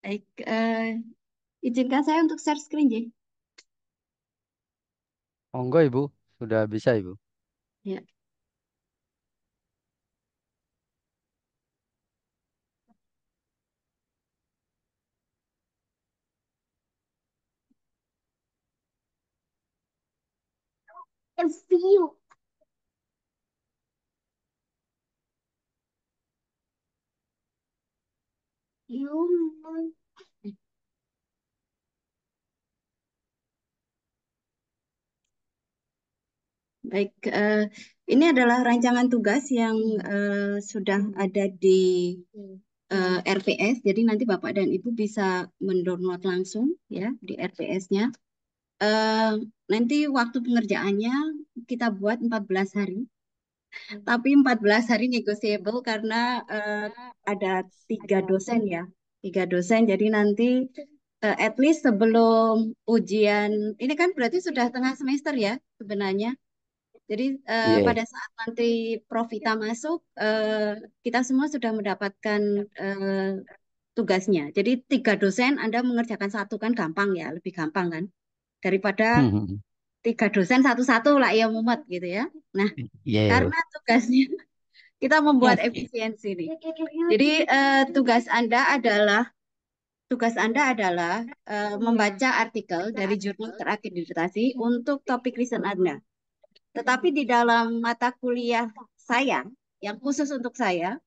Baik, izinkan saya untuk share screen, J. Monggo Ibu, sudah bisa Ibu. Ya. View. You. Baik, ini adalah rancangan tugas yang sudah ada di RPS. Jadi nanti Bapak dan Ibu bisa mendownload langsung ya di RPS-nya. Eh, Nanti waktu pengerjaannya kita buat 14 hari. Tapi 14 hari negotiable karena ada tiga dosen ya. Tiga dosen, jadi nanti at least sebelum ujian, ini kan berarti sudah tengah semester ya sebenarnya. Jadi Iya. pada saat nanti Profita masuk, kita semua sudah mendapatkan tugasnya. Jadi tiga dosen Anda mengerjakan satu kan gampang ya, lebih gampang kan daripada tiga dosen satu-satu lah ya mumet gitu ya. Nah, Iya. karena tugasnya kita membuat efisiensi nih. Jadi tugas Anda adalah membaca artikel dari jurnal terakreditasi untuk topik riset Anda. Tetapi di dalam mata kuliah saya, yang khusus untuk saya,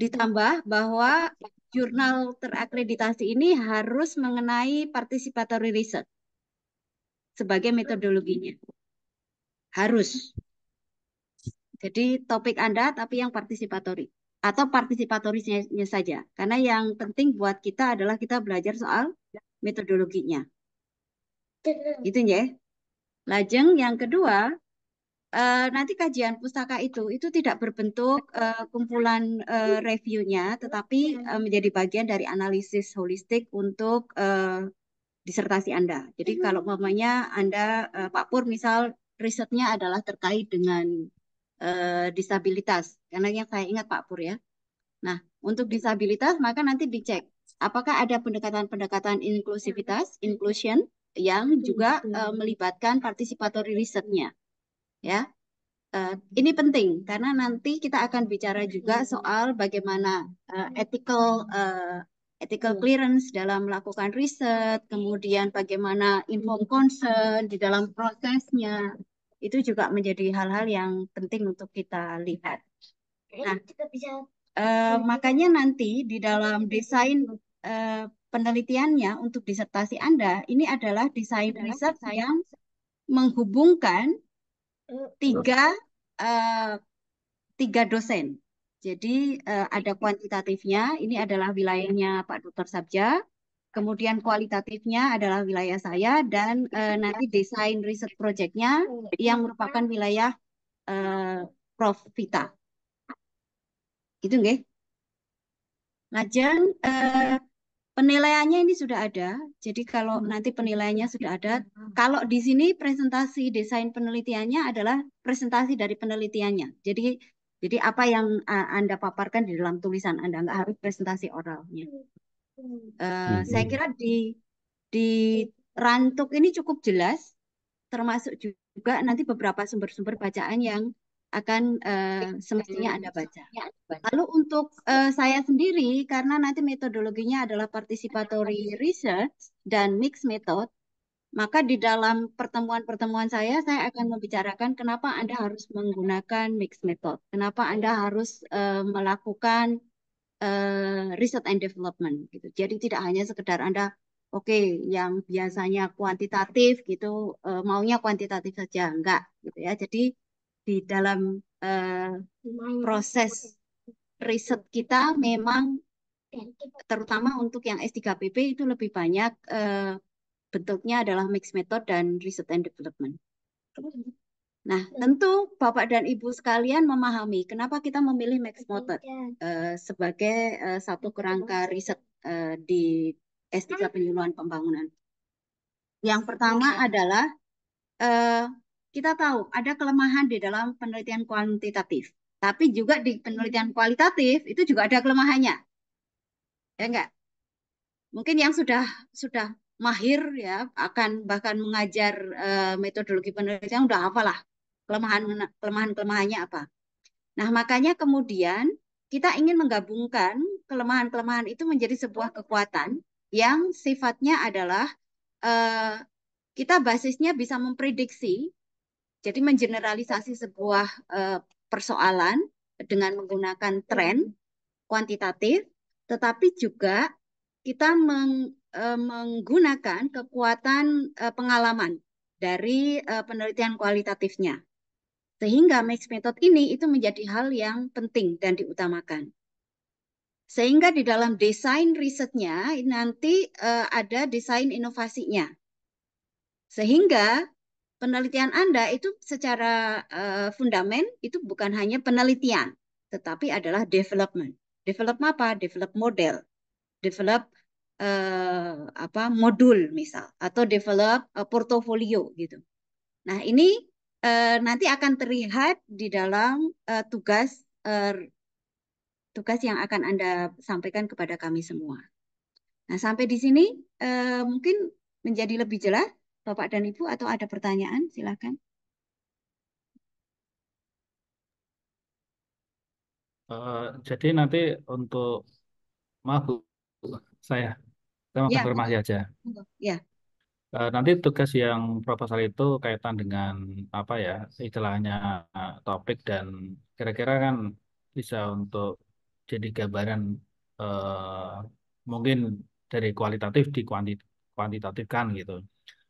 ditambah bahwa jurnal terakreditasi ini harus mengenai participatory research sebagai metodologinya. Harus. Jadi topik Anda tapi yang partisipatory atau partisipatorisnya saja. Karena yang penting buat kita adalah kita belajar soal metodologinya. Itu ya. Lajeng yang kedua, nanti kajian pustaka itu tidak berbentuk kumpulan reviewnya, tetapi menjadi bagian dari analisis holistik untuk disertasi Anda. Jadi kalau umpamanya Anda, Pak Pur, misal risetnya adalah terkait dengan disabilitas, karena yang saya ingat Pak Pur ya. Nah, untuk disabilitas maka nanti dicek apakah ada pendekatan-pendekatan inklusivitas, inclusion yang juga melibatkan participatory risetnya, ya. Ini penting karena nanti kita akan bicara juga soal bagaimana ethical clearance dalam melakukan riset, kemudian bagaimana informed consent di dalam prosesnya. Itu juga menjadi hal-hal yang penting untuk kita lihat. Nah, makanya nanti di dalam desain eh, penelitiannya untuk disertasi Anda, ini adalah desain riset yang menghubungkan tiga eh, tiga dosen. Jadi ada kuantitatifnya, ini adalah wilayahnya Pak Dr. Sabja, kemudian kualitatifnya adalah wilayah saya, dan nanti desain riset projectnya yang merupakan wilayah eh, Prof. Vita. Itu nggih. Lajeng penilaiannya ini sudah ada. Jadi kalau nanti penilaiannya sudah ada, kalau di sini presentasi desain penelitiannya adalah presentasi dari penelitiannya. Jadi apa yang Anda paparkan di dalam tulisan Anda, nggak harus presentasi oralnya. Saya Mhm. kira di rantuk ini cukup jelas, termasuk juga nanti beberapa sumber-sumber bacaan yang akan semestinya Anda baca. Lalu untuk saya sendiri, karena nanti metodologinya adalah participatory research dan mixed method, maka di dalam pertemuan-pertemuan saya akan membicarakan kenapa Anda harus menggunakan mixed method, kenapa Anda harus melakukan research and development gitu. Jadi tidak hanya sekedar Anda oke, yang biasanya kuantitatif gitu maunya kuantitatif saja, enggak gitu ya. Jadi di dalam proses riset kita memang terutama untuk yang S3PP itu lebih banyak bentuknya adalah mixed method dan research and development. Nah, tentu Bapak dan Ibu sekalian memahami kenapa kita memilih mixed method sebagai satu kerangka riset di S3 Penyuluhan Pembangunan. Yang pertama adalah eh, kita tahu ada kelemahan di dalam penelitian kuantitatif, tapi juga di penelitian kualitatif itu juga ada kelemahannya, ya enggak? Mungkin yang sudah mahir ya akan bahkan mengajar metodologi penelitian udah hafalah kelemahannya apa. Nah, makanya kemudian kita ingin menggabungkan kelemahan-kelemahan itu menjadi sebuah kekuatan yang sifatnya adalah eh, kita basisnya bisa memprediksi, jadi mengeneralisasi sebuah persoalan dengan menggunakan tren kuantitatif, tetapi juga kita menggunakan kekuatan pengalaman dari penelitian kualitatifnya. Sehingga mixed method ini itu menjadi hal yang penting dan diutamakan. Sehingga di dalam desain risetnya nanti ada desain inovasinya. Sehingga penelitian Anda itu secara fundamen itu bukan hanya penelitian, tetapi adalah development. Develop apa? Develop model, develop modul misal, atau develop portofolio gitu. Nah, ini nanti akan terlihat di dalam tugas tugas yang akan Anda sampaikan kepada kami semua. Nah, sampai di sini mungkin menjadi lebih jelas, Bapak dan Ibu, atau ada pertanyaan? Silakan. Jadi nanti untuk maaf Bu, saya saya mau Ya, konfirmasi aja. ya, Nanti tugas yang proposal itu kaitan dengan apa ya istilahnya topik dan kira-kira kan bisa untuk jadi gambaran mungkin dari kualitatif di kuantitatifkan gitu.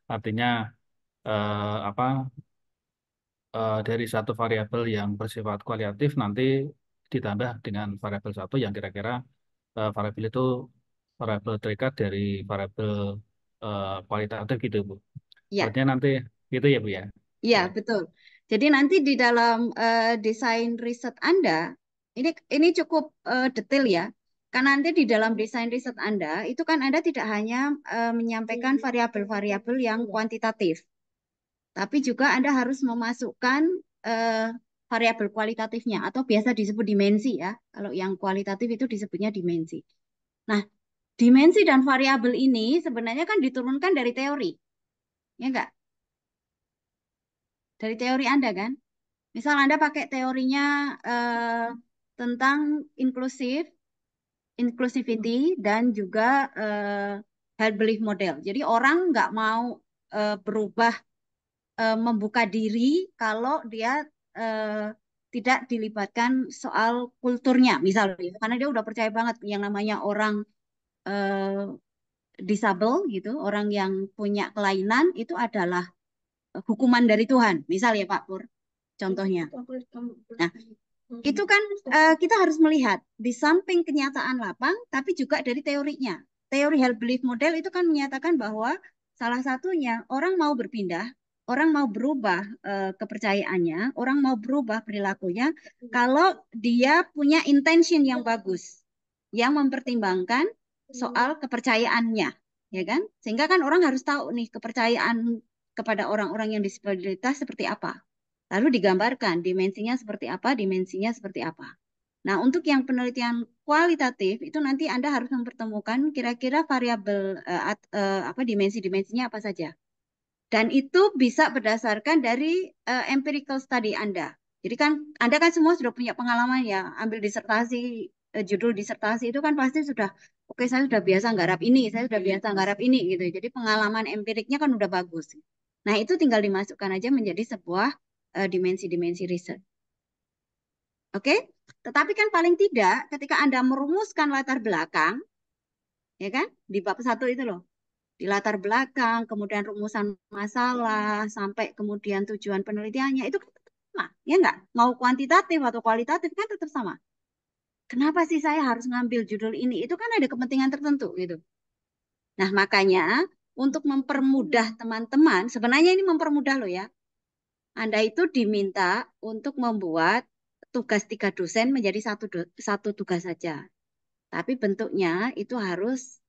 Artinya apa dari satu variabel yang bersifat kualitatif nanti ditambah dengan variabel satu yang kira-kira variabel itu variabel terikat dari variabel kualitatif gitu Bu. ya, Artinya nanti gitu ya Bu ya. ya, Ya. betul. Jadi nanti di dalam desain riset Anda, ini cukup detail ya. Karena nanti di dalam desain riset Anda, itu kan Anda tidak hanya menyampaikan variabel-variabel yang kuantitatif, tapi juga Anda harus memasukkan eh, variabel kualitatifnya atau biasa disebut dimensi ya. Kalau yang kualitatif itu disebutnya dimensi. Nah, dimensi dan variabel ini sebenarnya kan diturunkan dari teori, ya enggak? Dari teori Anda kan? Misal Anda pakai teorinya tentang inclusivity dan juga herd belief model. Jadi orang nggak mau berubah membuka diri kalau dia eh, tidak dilibatkan soal kulturnya misalnya karena dia udah percaya banget yang namanya orang eh, disable gitu orang yang punya kelainan itu adalah hukuman dari Tuhan misal ya Pak Pur contohnya. Nah itu kan kita harus melihat di samping kenyataan lapang tapi juga dari teorinya. Teori health belief model itu kan menyatakan bahwa salah satunya orang mau berpindah, orang mau berubah kepercayaannya, orang mau berubah perilakunya kalau dia punya intention yang bagus yang mempertimbangkan soal kepercayaannya, ya kan? Sehingga kan orang harus tahu nih kepercayaan kepada orang-orang yang disabilitas seperti apa. Lalu digambarkan dimensinya seperti apa, dimensinya seperti apa. Nah, untuk yang penelitian kualitatif itu nanti Anda harus mempertemukan kira-kira variabel dimensi-dimensinya apa saja. Dan itu bisa berdasarkan dari empirical study Anda. Jadi kan Anda kan semua sudah punya pengalaman ya, ambil disertasi, judul disertasi itu kan pasti sudah, oke saya sudah biasa nggarap ini, saya sudah biasa nggarap ini gitu. Jadi pengalaman empiriknya kan udah bagus. Nah itu tinggal dimasukkan aja menjadi sebuah dimensi-dimensi riset. Oke? Tetapi kan paling tidak ketika Anda merumuskan latar belakang, ya kan, di bab satu itu loh, di latar belakang, kemudian rumusan masalah, sampai kemudian tujuan penelitiannya, itu kan tetap sama, ya enggak? Mau kuantitatif atau kualitatif kan tetap sama. Kenapa sih saya harus ngambil judul ini? Itu kan ada kepentingan tertentu gitu. Nah, makanya untuk mempermudah teman-teman, sebenarnya ini mempermudah loh ya. Anda itu diminta untuk membuat tugas 3 dosen menjadi satu tugas saja. Tapi bentuknya itu harus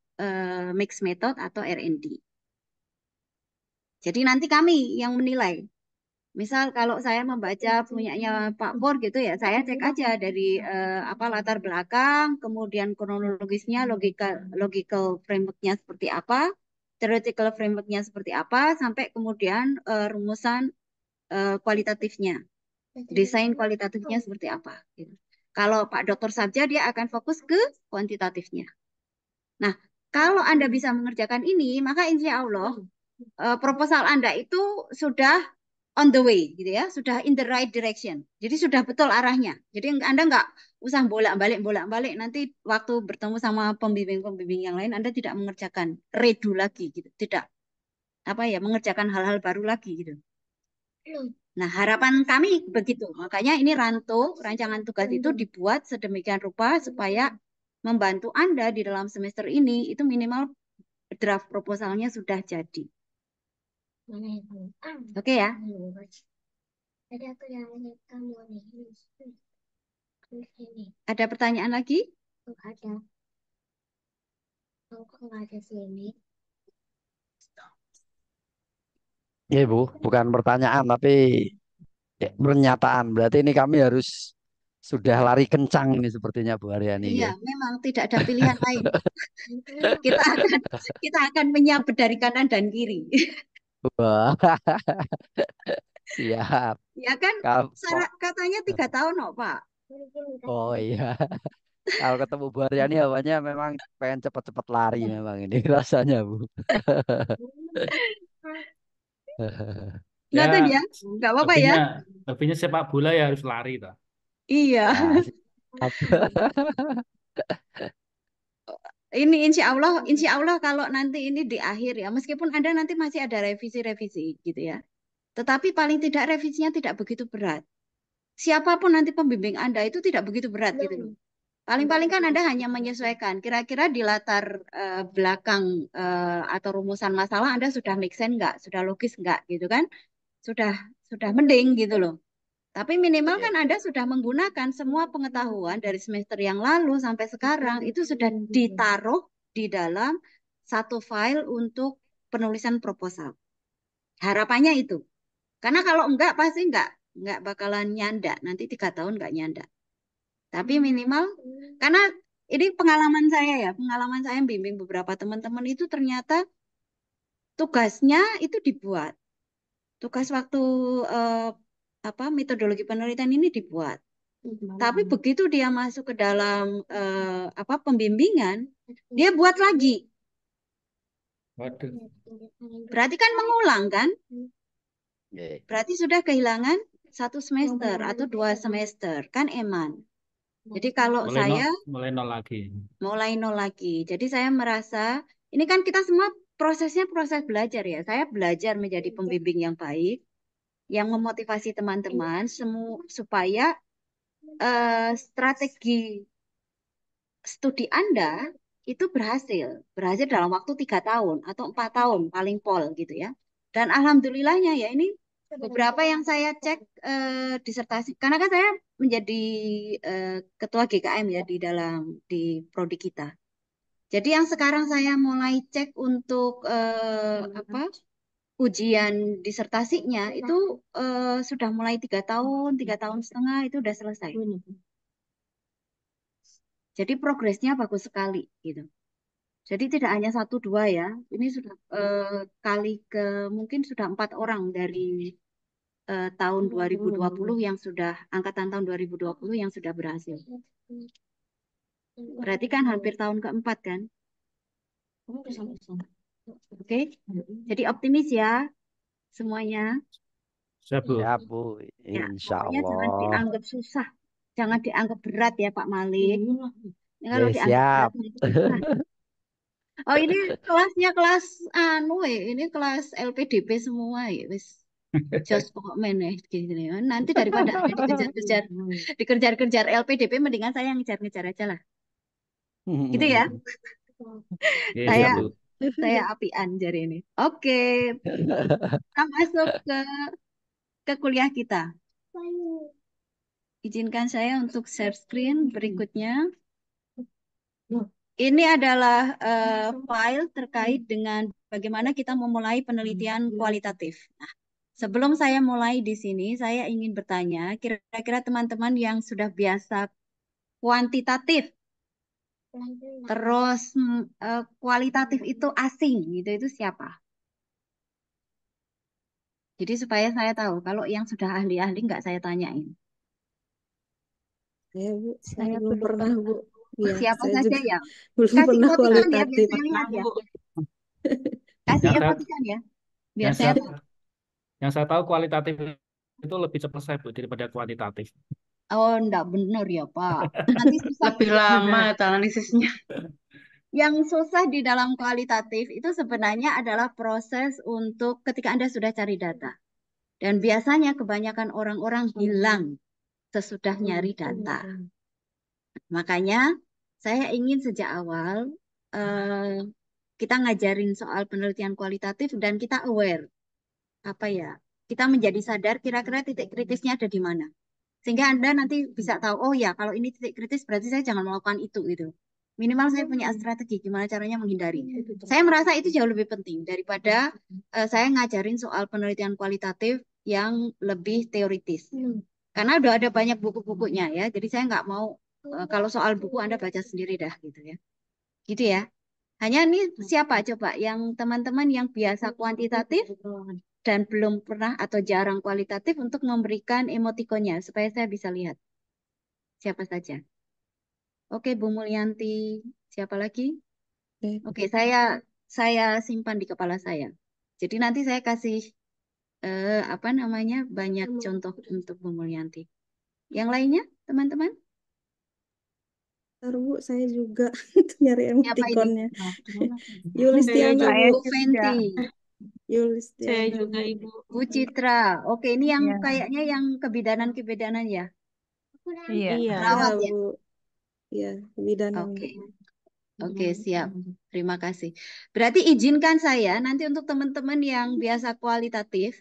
mixed method atau R&D. Jadi nanti kami yang menilai Misal kalau saya membaca punyanya Pak Pur gitu ya, saya cek aja dari apa latar belakang, kemudian kronologisnya, logical frameworknya seperti apa, theoretical frameworknya seperti apa, sampai kemudian rumusan kualitatifnya, desain kualitatifnya seperti apa. Gitu. Kalau Pak Dokter Sabja dia akan fokus ke kuantitatifnya. Nah, kalau Anda bisa mengerjakan ini, maka insya Allah proposal Anda itu sudah on the way, gitu ya, sudah in the right direction. Jadi sudah betul arahnya. Jadi Anda nggak usah bolak-balik, nanti waktu bertemu sama pembimbing-pembimbing yang lain, Anda tidak mengerjakan redo lagi, gitu. Tidak apa ya, mengerjakan hal-hal baru lagi, gitu. Nah, harapan kami begitu. Makanya ini rancangan tugas itu dibuat sedemikian rupa supaya membantu Anda di dalam semester ini itu minimal draft proposalnya sudah jadi. Oke ya? Ada pertanyaan lagi? Ya, Bu, bukan pertanyaan tapi pernyataan. Berarti ini kami harus sudah lari kencang ini sepertinya Bu Aryani. Iya, Ya. memang tidak ada pilihan lain. Kita akan kita akan menyabet dari kanan dan kiri. Wah, siap. Ya kan? Kalau Katanya 3 tahun, oh, Pak. oh iya, kalau ketemu Bu Aryani awalnya memang pengen cepet-cepet lari memang ini rasanya Bu. Ya, Noten ya, nggak apa-apa ya. lebihnya lebihnya sepak bola ya harus lari toh. Iya. Ah, siap. Insya Allah kalau nanti ini di akhir ya, meskipun Anda nanti masih ada revisi-revisi gitu ya. Tetapi paling tidak revisinya tidak begitu berat. Siapapun nanti pembimbing Anda itu tidak begitu berat gitu loh. Paling-paling kan Anda hanya menyesuaikan. Kira-kira di latar belakang atau rumusan masalah Anda sudah make sense nggak? Sudah logis nggak gitu kan? Sudah sudah mending gitu loh. Tapi minimal kan Anda sudah menggunakan semua pengetahuan dari semester yang lalu sampai sekarang itu sudah ditaruh di dalam satu file untuk penulisan proposal. Harapannya itu. Karena kalau enggak pasti enggak bakalan nyanda. Nanti 3 tahun enggak nyanda. Tapi minimal karena ini pengalaman saya ya, pengalaman saya bimbing beberapa teman-teman itu ternyata tugasnya itu dibuat. Tugas waktu eh, apa metodologi penelitian ini dibuat. Tapi begitu dia masuk ke dalam apa pembimbingan, dia buat lagi. Waduh. Berarti kan mengulang kan? Oke. Berarti sudah kehilangan 1 semester atau 2 semester kan eman. Jadi kalau Mulai nol, saya mulai nol lagi. mulai nol lagi. Jadi saya merasa ini kan kita semua prosesnya proses belajar ya. Saya belajar menjadi pembimbing yang baik, yang memotivasi teman-teman supaya strategi studi Anda itu berhasil dalam waktu 3 tahun atau 4 tahun paling pol gitu ya. Dan alhamdulillahnya ya ini beberapa yang saya cek disertasi, karena kan saya menjadi ketua GKM ya di prodi kita. Jadi yang sekarang saya mulai cek untuk apa ujian disertasinya itu sudah mulai 3 tahun 3 tahun setengah itu udah selesai. Jadi progresnya bagus sekali gitu. Jadi tidak hanya 1 2 ya, ini sudah kali ke mungkin sudah 4 orang dari tahun 2020 yang sudah angkatan tahun 2020 yang sudah berhasil. Berarti kan hampir tahun keempat kan? Oke, jadi optimis ya semuanya. Siap, Bu. Siap Bu, Ya, Insya pokoknya jangan Allah. dianggap susah, jangan dianggap berat ya Pak Malik. Ini kalau Ya, dianggap berat siap. nanti susah. Oh ini kelasnya kelas anu ini kelas LPDP semua ya wis. Jos pokok meneh gini. Nanti daripada Anda dikejar-kejar LPDP mendingan saya yang ngejar-ngejar aja lah. Gitu ya. Iya, Saya siap, Bu. saya apian jari ini. Oke, kita masuk ke kuliah kita. Izinkan saya untuk share screen berikutnya. Ini adalah file terkait dengan bagaimana kita memulai penelitian kualitatif. Nah, Sebelum saya mulai di sini, saya ingin bertanya, kira-kira teman-teman yang sudah biasa kuantitatif, terus kualitatif itu asing, gitu, itu siapa? Jadi supaya saya tahu, kalau yang sudah ahli-ahli nggak saya tanyain. Saya Bu, saya Saya belum tuh pernah Bu. Iya, Siapa saya saja juga ya? belum Kasih pernah emoticon ya, biar kualitatif. saya lihat ya. Bu. Kasih Yang saya emoticon ya, biar yang saya saya tahu. yang saya tahu kualitatif itu lebih cepat selesai Bu daripada kuantitatif. Oh, enggak benar ya, Pak. Nanti susah. Lebih lama analisisnya. Yang susah di dalam kualitatif itu sebenarnya adalah proses untuk ketika Anda sudah cari data. Dan biasanya kebanyakan orang-orang hilang sesudah nyari data. Makanya saya ingin sejak awal eh, kita ngajarin soal penelitian kualitatif dan kita aware. Apa ya? Kita menjadi sadar kira-kira titik kritisnya ada di mana. Sehingga Anda nanti bisa tahu, oh ya, kalau ini titik kritis berarti saya jangan melakukan itu gitu. Minimal saya punya strategi gimana caranya menghindari. Saya merasa itu jauh lebih penting daripada saya ngajarin soal penelitian kualitatif yang lebih teoritis. Karena udah ada banyak buku-bukunya ya. Jadi saya nggak mau kalau soal buku Anda baca sendiri dah gitu ya. Gitu ya. Hanya ini siapa coba yang teman-teman yang biasa kuantitatif dan belum pernah atau jarang kualitatif untuk memberikan emotikonnya supaya saya bisa lihat siapa saja. Oke, Bu Mulyanti, siapa lagi? Oke, saya simpan di kepala saya. Jadi nanti saya kasih apa namanya banyak contoh untuk Bu Mulyanti. Yang lainnya, teman-teman? Ntar Bu, saya juga nyari Siapa ini? emotikonnya. Saya Yulistiana juga. Bu. Bu Fenty, Saya Yulistiana. juga Ibu. Bu Citra. Oke, ini yang Iya. kayaknya yang kebidanan-kebidanan ya, Iya. Iya perawat ya. Bu. Iya, kebidanan. Oke, oke siap. Terima kasih. Berarti izinkan saya nanti untuk teman-teman yang biasa kualitatif,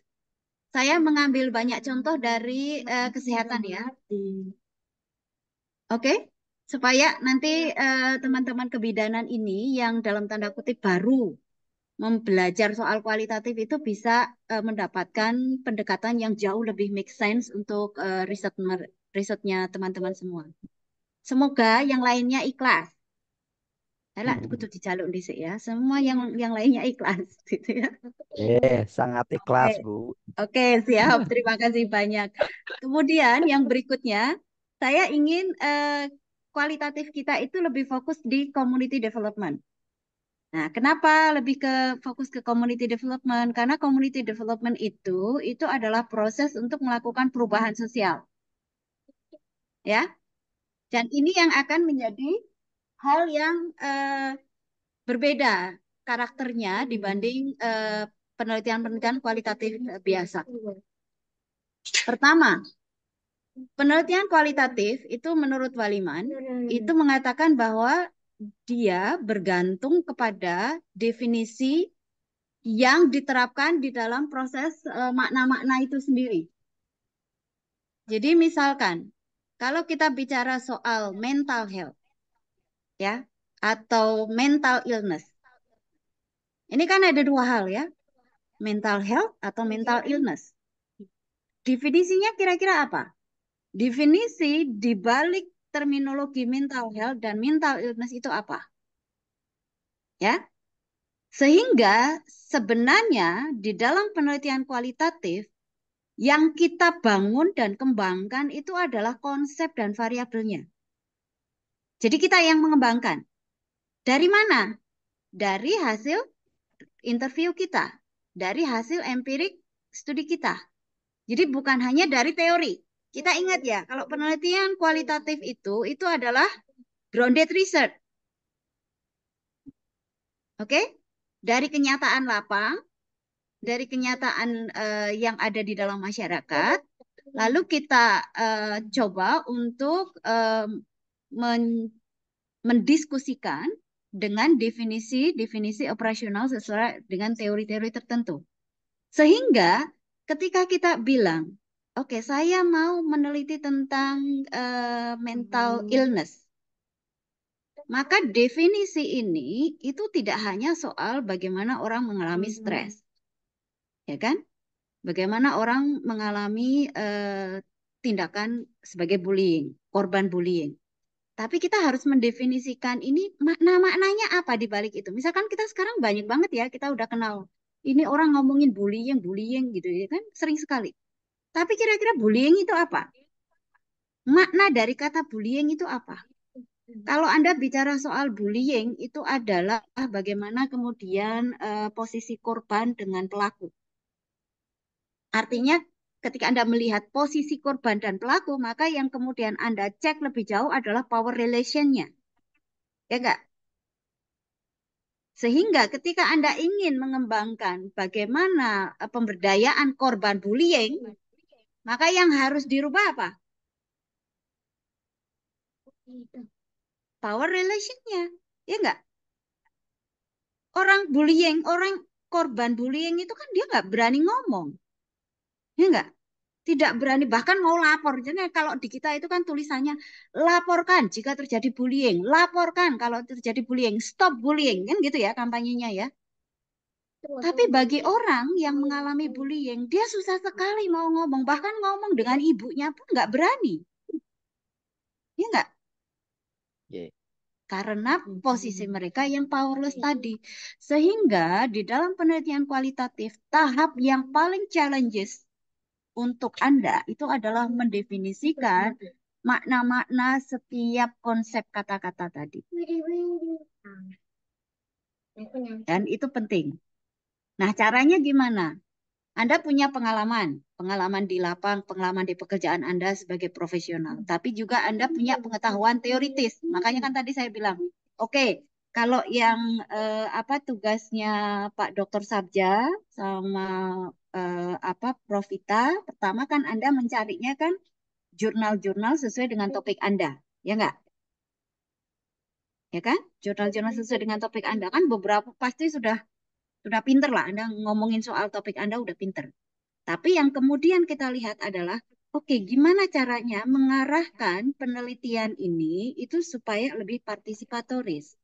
saya mengambil banyak contoh dari kesehatan ya. Oke, supaya nanti teman-teman kebidanan ini yang dalam tanda kutip baru belajar soal kualitatif itu bisa mendapatkan pendekatan yang jauh lebih make sense untuk risetnya teman-teman semua. Semoga yang lainnya ikhlas. Alah, kudu dijaluk dhisik ya. Semua yang lainnya ikhlas gitu ya. Sangat Oke, ikhlas, Bu. oke, siap. Terima kasih banyak. Kemudian yang berikutnya, saya ingin kualitatif kita itu lebih fokus di community development. Nah, kenapa lebih ke fokus ke community development? Karena community development itu adalah proses untuk melakukan perubahan sosial, ya. Dan ini yang akan menjadi hal yang berbeda karakternya dibanding penelitian-penelitian kualitatif biasa. Pertama, penelitian kualitatif itu menurut Waliman itu mengatakan bahwa dia bergantung kepada definisi yang diterapkan di dalam proses makna-makna itu sendiri. Jadi misalkan kalau kita bicara soal mental health ya atau mental illness. Ini kan ada dua hal ya, mental health atau mental illness. Definisinya kira-kira apa? Definisi di balik terminologi mental health dan mental illness itu apa? Ya. Sehingga sebenarnya di dalam penelitian kualitatif yang kita bangun dan kembangkan itu adalah konsep dan variabelnya. Jadi kita yang mengembangkan. Dari mana? Dari hasil interview kita, dari hasil empirik studi kita. Jadi bukan hanya dari teori. Kita ingat ya, kalau penelitian kualitatif itu adalah grounded research. Oke? Dari kenyataan lapang, dari kenyataan yang ada di dalam masyarakat, lalu kita coba untuk mendiskusikan dengan definisi operasional sesuai dengan teori-teori tertentu. Sehingga ketika kita bilang, oke, saya mau meneliti tentang mental illness, maka definisi ini itu tidak hanya soal bagaimana orang mengalami stres, ya kan? Bagaimana orang mengalami tindakan sebagai bullying, korban bullying. Tapi kita harus mendefinisikan ini makna-maknanya apa di balik itu. Misalkan kita sekarang banyak banget ya, kita udah kenal. Ini orang ngomongin bullying, bullying gitu ya kan, sering sekali. Tapi kira-kira bullying itu apa? Makna dari kata bullying itu apa? Kalau Anda bicara soal bullying, itu adalah bagaimana kemudian posisi korban dengan pelaku. Artinya, ketika Anda melihat posisi korban dan pelaku, maka yang kemudian Anda cek lebih jauh adalah power relation-nya. Ya enggak? Sehingga ketika Anda ingin mengembangkan bagaimana pemberdayaan korban bullying, maka yang harus dirubah apa? Power relation-nya. Ya enggak? Orang bullying, orang korban bullying itu kan dia nggak berani ngomong. Ya enggak? Tidak berani bahkan mau lapor. Jadi kalau di kita itu kan tulisannya laporkan jika terjadi bullying, laporkan kalau terjadi bullying, stop bullying kan gitu ya kampanyenya ya. Tapi bagi orang yang mengalami bullying, dia susah sekali mau ngomong, bahkan ngomong dengan ibunya pun nggak berani. Ya enggak? Yeah. Karena posisi mereka yang powerless tadi. Sehingga di dalam penelitian kualitatif, tahap yang paling challenges untuk Anda itu adalah mendefinisikan makna-makna setiap konsep kata-kata tadi. Dan itu penting. Nah, caranya gimana? Anda punya pengalaman di lapang, pengalaman di pekerjaan Anda sebagai profesional. Tapi juga Anda punya pengetahuan teoritis. Makanya kan tadi saya bilang, oke, kalau yang tugasnya Pak Dr. Sabja sama Prof. Vita, pertama kan Anda mencarinya kan jurnal-jurnal sesuai dengan topik Anda, ya enggak? Ya kan? Jurnal-jurnal sesuai dengan topik Anda kan beberapa pasti sudah pinter lah Anda ngomongin soal topik Anda udah pinter. Tapi yang kemudian kita lihat adalah, oke, gimana caranya mengarahkan penelitian ini itu supaya lebih partisipatoris.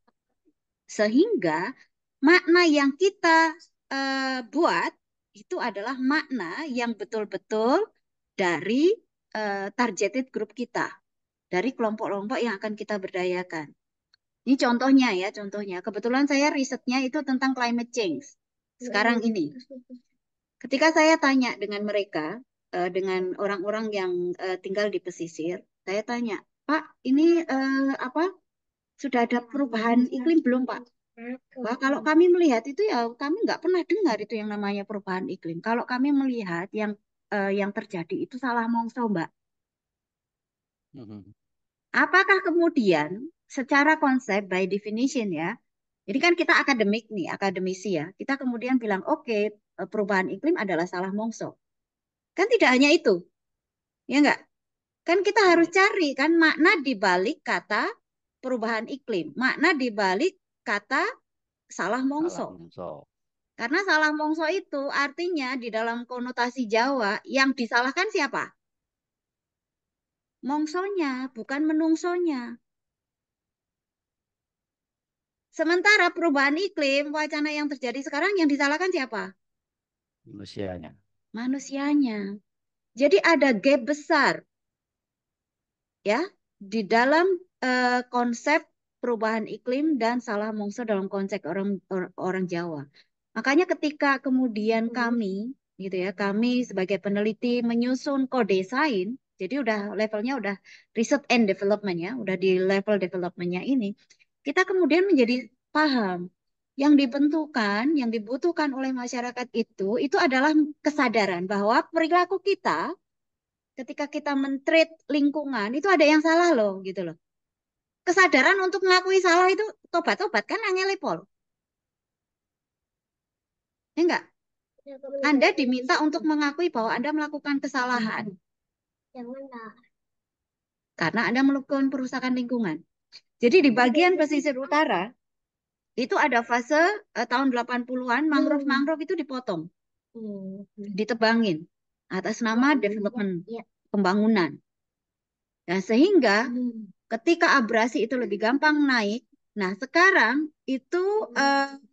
Sehingga makna yang kita buat itu adalah makna yang betul-betul dari targeted group kita. Dari kelompok-kelompok yang akan kita berdayakan. Ini contohnya ya, contohnya. Kebetulan saya risetnya itu tentang climate change. Sekarang ini. Ketika saya tanya dengan mereka, dengan orang-orang yang tinggal di pesisir, saya tanya, Pak, ini sudah ada perubahan iklim belum, Pak? Wah, kalau kami melihat itu ya, kami nggak pernah dengar itu yang namanya perubahan iklim. Kalau kami melihat yang terjadi itu salah mongso, Mbak. Apakah kemudian secara konsep by definition ya, jadi kan kita akademik nih, akademisi ya, kita kemudian bilang oke, perubahan iklim adalah salah mongso. Kan tidak hanya itu, ya enggak? Kan kita harus cari kan makna di balik kata perubahan iklim, makna di balik kata salah mongso. Karena salah mongso itu artinya di dalam konotasi Jawa yang disalahkan siapa? Mongsonya, bukan menungsonya. Sementara perubahan iklim, wacana yang terjadi sekarang yang disalahkan siapa? Manusianya. Manusianya. Jadi ada gap besar ya di dalam konsep perubahan iklim dan salah mongso dalam konsep orang Jawa. Makanya ketika kemudian kami gitu ya, kami sebagai peneliti menyusun co-design, jadi udah levelnya udah research and development ya, udah di level developmentnya ini, kita kemudian menjadi paham yang dibentukan, yang dibutuhkan oleh masyarakat itu adalah kesadaran bahwa perilaku kita ketika kita men-treat lingkungan itu ada yang salah loh gitu loh. Kesadaran untuk mengakui salah itu tobat-tobat kan angel pol. Ya enggak? Anda diminta untuk mengakui bahwa Anda melakukan kesalahan. Karena Anda melakukan perusakan lingkungan. Jadi di bagian pesisir utara itu ada fase tahun 80-an mangrove-mangrove itu dipotong. Ditebangin atas nama development, pembangunan. Nah, sehingga ketika abrasi itu lebih gampang naik, nah sekarang itu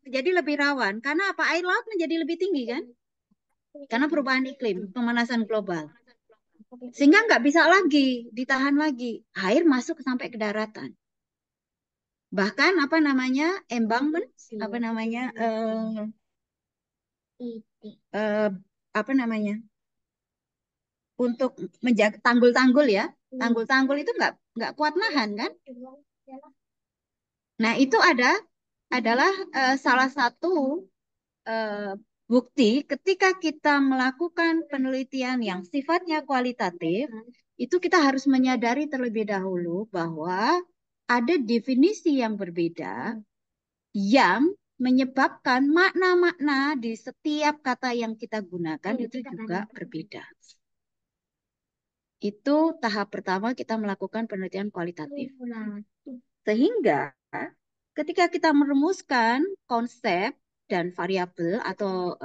menjadi lebih rawan. Karena apa? Air laut menjadi lebih tinggi kan? karena perubahan iklim, pemanasan global. Sehingga nggak bisa lagi ditahan lagi, air masuk sampai ke daratan. Bahkan apa namanya embankment, apa namanya apa namanya untuk menjaga tanggul-tanggul ya, tanggul-tanggul itu nggak kuat nahan kan? Nah itu adalah salah satu bukti ketika kita melakukan penelitian yang sifatnya kualitatif, itu kita harus menyadari terlebih dahulu bahwa ada definisi yang berbeda yang menyebabkan makna-makna di setiap kata yang kita gunakan itu juga berbeda. Itu tahap pertama kita melakukan penelitian kualitatif. Sehingga ketika kita merumuskan konsep dan variabel atau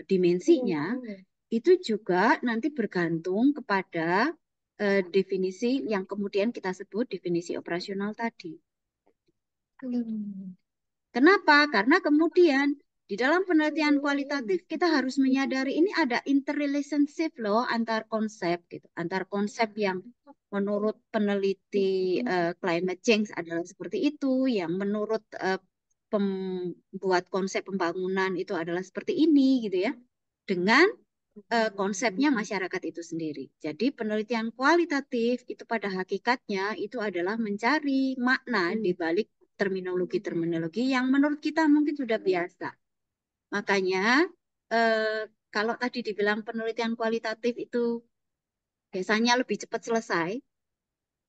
dimensinya, itu juga nanti bergantung kepada definisi yang kemudian kita sebut definisi operasional tadi. Kenapa? Karena kemudian di dalam penelitian kualitatif kita harus menyadari ini ada interrelationship loh antar konsep gitu, antar konsep yang menurut peneliti climate change adalah seperti itu, yang menurut pembuat konsep pembangunan itu adalah seperti ini gitu ya, dengan konsepnya masyarakat itu sendiri. Jadi penelitian kualitatif itu pada hakikatnya itu adalah mencari makna di balik terminologi-terminologi yang menurut kita mungkin sudah biasa. Makanya kalau tadi dibilang penelitian kualitatif itu biasanya lebih cepat selesai,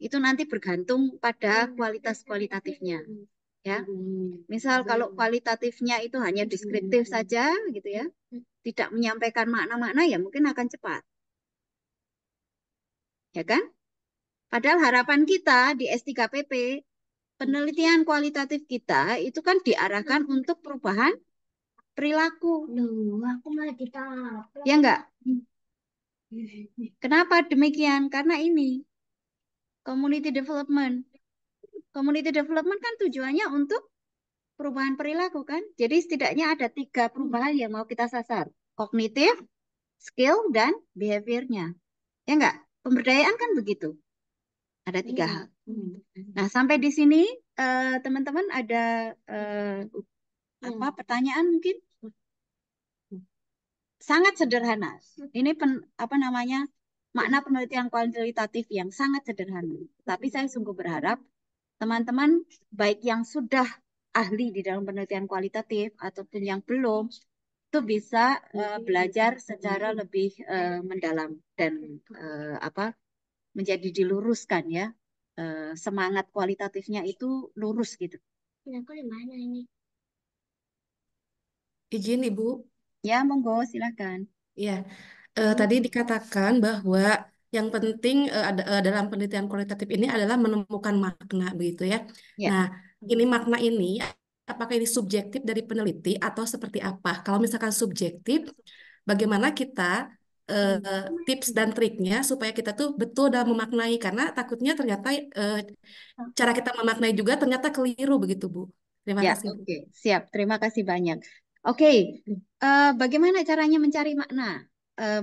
itu nanti bergantung pada kualitas kualitatifnya. Ya, misal kalau kualitatifnya itu hanya deskriptif saja, gitu ya, tidak menyampaikan makna-makna, ya mungkin akan cepat, ya kan? Padahal harapan kita di S3PP penelitian kualitatif kita itu kan diarahkan untuk perubahan perilaku. Ya enggak? Kenapa demikian? Karena ini community development. Community development kan tujuannya untuk perubahan perilaku kan? Jadi setidaknya ada 3 perubahan yang mau kita sasar. Kognitif, skill, dan behaviornya. Ya enggak? Pemberdayaan kan begitu. Ada 3 hal. Nah, sampai di sini teman-teman ada apa pertanyaan mungkin? Sangat sederhana. Ini apa namanya? Makna penelitian kualitatif yang sangat sederhana. Tapi saya sungguh berharap teman-teman baik yang sudah ahli di dalam penelitian kualitatif ataupun yang belum itu bisa belajar secara lebih mendalam dan apa menjadi diluruskan ya. Semangat kualitatifnya itu lurus gitu. Izin Ibu. Ya, monggo silakan. Ya, tadi dikatakan bahwa yang penting dalam penelitian kualitatif ini adalah menemukan makna begitu ya. Ya. Nah, ini makna ini apakah ini subjektif dari peneliti atau seperti apa? Kalau misalkan subjektif, bagaimana kita tips dan triknya supaya kita tuh betul dalam memaknai karena takutnya ternyata cara kita memaknai juga ternyata keliru begitu, Bu. Terima Ya, kasih, Bu. oke. Siap. Terima kasih banyak. Oke, bagaimana caranya mencari makna?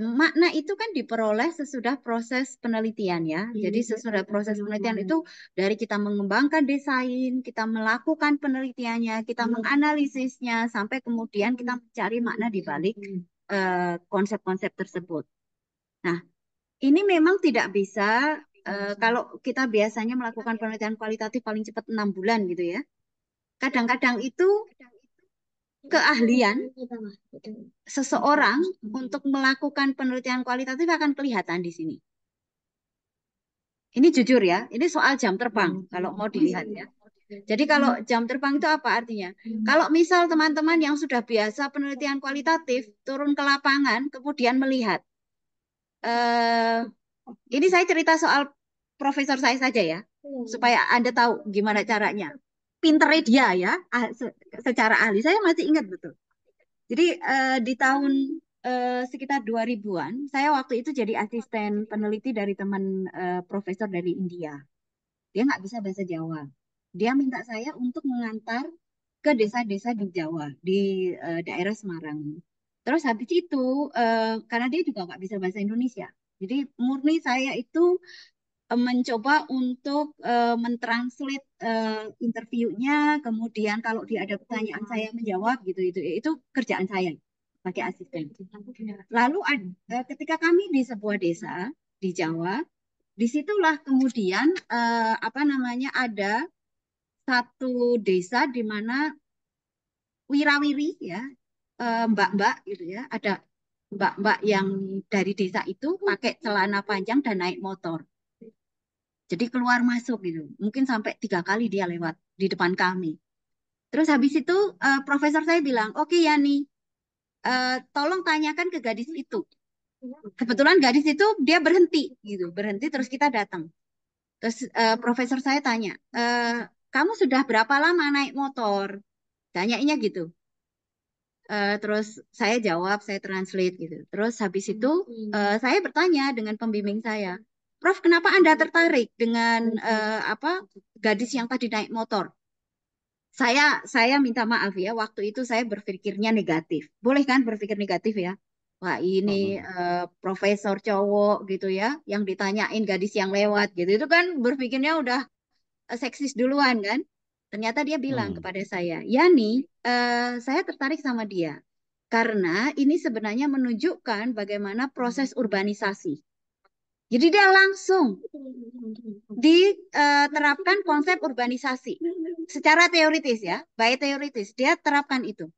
Makna itu kan diperoleh sesudah proses penelitian ya. Jadi sesudah proses penelitian itu dari kita mengembangkan desain, kita melakukan penelitiannya, kita menganalisisnya, sampai kemudian kita mencari makna di balik konsep-konsep tersebut. Nah, ini memang tidak bisa kalau kita biasanya melakukan penelitian kualitatif paling cepat 6 bulan gitu ya. Kadang-kadang itu keahlian seseorang untuk melakukan penelitian kualitatif akan kelihatan di sini. Ini jujur ya, ini soal jam terbang kalau mau dilihat ya. Jadi kalau jam terbang itu apa artinya? Kalau misal teman-teman yang sudah biasa penelitian kualitatif turun ke lapangan kemudian melihat, ini saya cerita soal profesor saya saja ya, supaya Anda tahu gimana caranya. Pinternya dia ya, secara ahli saya masih ingat betul. Jadi di tahun sekitar 2000-an, saya waktu itu jadi asisten peneliti dari teman profesor dari India. Dia nggak bisa bahasa Jawa. Dia minta saya untuk mengantar ke desa-desa di Jawa, di daerah Semarang. Terus habis itu karena dia juga nggak bisa bahasa Indonesia, jadi murni saya itu mencoba untuk mentranslate interviewnya, kemudian kalau dia ada pertanyaan saya menjawab gitu itu kerjaan saya pakai asisten. Lalu ketika kami di sebuah desa di Jawa, disitulah kemudian apa namanya ada satu desa di mana wirawiri ya, mbak-mbak gitu ya, ada mbak-mbak yang dari desa itu pakai celana panjang dan naik motor. Jadi keluar masuk gitu. Mungkin sampai 3 kali dia lewat di depan kami. Terus habis itu profesor saya bilang, oke Yani, tolong tanyakan ke gadis itu. Kebetulan gadis itu dia berhenti gitu, berhenti terus kita datang. Terus profesor saya tanya, kamu sudah berapa lama naik motor? Tanyainnya gitu. Terus saya jawab, saya translate gitu. Terus habis itu saya bertanya dengan pembimbing saya, Prof, kenapa Anda tertarik dengan apa gadis yang tadi naik motor? Saya minta maaf ya, waktu itu saya berpikirnya negatif. Boleh kan berpikir negatif ya? Wah ini profesor cowok gitu ya, yang ditanyain gadis yang lewat gitu. Itu kan berpikirnya udah seksis duluan kan? Ternyata dia bilang kepada saya, Yani, saya tertarik sama dia. Karena ini sebenarnya menunjukkan bagaimana proses urbanisasi. Jadi dia langsung diterapkan konsep urbanisasi secara teoritis ya, baik teoritis dia terapkan itu.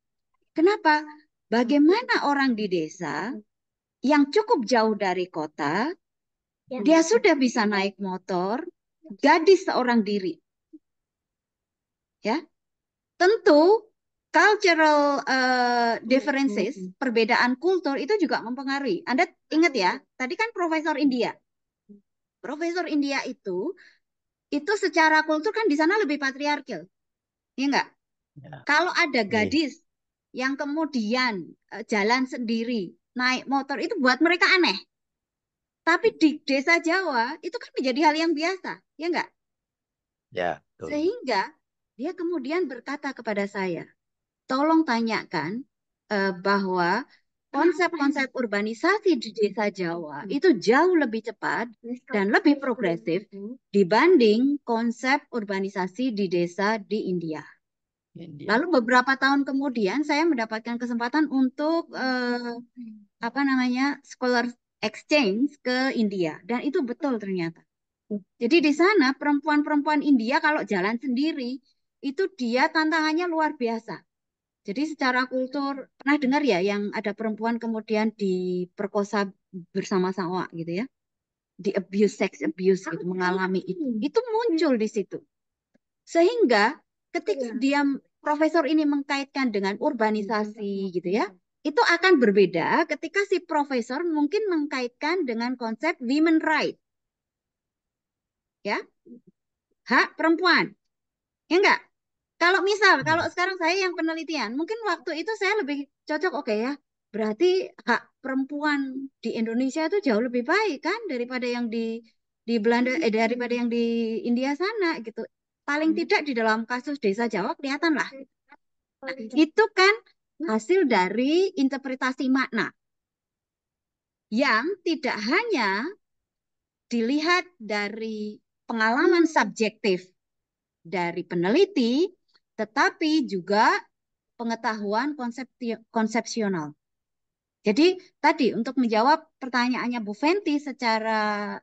Kenapa? Bagaimana orang di desa yang cukup jauh dari kota, dia sudah bisa naik motor, gadis seorang diri, ya. Tentu cultural differences, perbedaan kultur itu juga mempengaruhi. Anda ingat ya, tadi kan Profesor India. Profesor India itu secara kultur kan di sana lebih patriarkal. Ya enggak? Ya. Kalau ada Iya. gadis yang kemudian jalan sendiri, naik motor, itu buat mereka aneh. Tapi di desa Jawa itu kan menjadi hal yang biasa, ya enggak? Ya, betul. Sehingga dia kemudian berkata kepada saya, tolong tanyakan bahwa konsep-konsep urbanisasi di desa Jawa itu jauh lebih cepat dan lebih progresif dibanding konsep urbanisasi di desa di India. India. Lalu beberapa tahun kemudian saya mendapatkan kesempatan untuk apa namanya scholar exchange ke India dan itu betul ternyata. Jadi di sana perempuan-perempuan India kalau jalan sendiri itu dia tantangannya luar biasa. Jadi secara kultur pernah dengar ya yang ada perempuan kemudian diperkosa bersama-sama gitu ya, di abuse, sex abuse gitu, mengalami itu muncul di situ. Sehingga ketika dia profesor ini mengkaitkan dengan urbanisasi gitu ya, itu akan berbeda ketika si profesor mungkin mengkaitkan dengan konsep women right, ya, hak perempuan, ya enggak? Kalau misal, kalau sekarang saya yang penelitian, mungkin waktu itu saya lebih cocok, oke ya. Berarti hak perempuan di Indonesia itu jauh lebih baik kan daripada yang di Belanda, daripada yang di India sana gitu. Paling tidak di dalam kasus Desa Jawa kelihatan lah. Nah, itu kan hasil dari interpretasi makna yang tidak hanya dilihat dari pengalaman subjektif dari peneliti, tetapi juga pengetahuan konsepsional. Jadi tadi untuk menjawab pertanyaannya Bu Fenty secara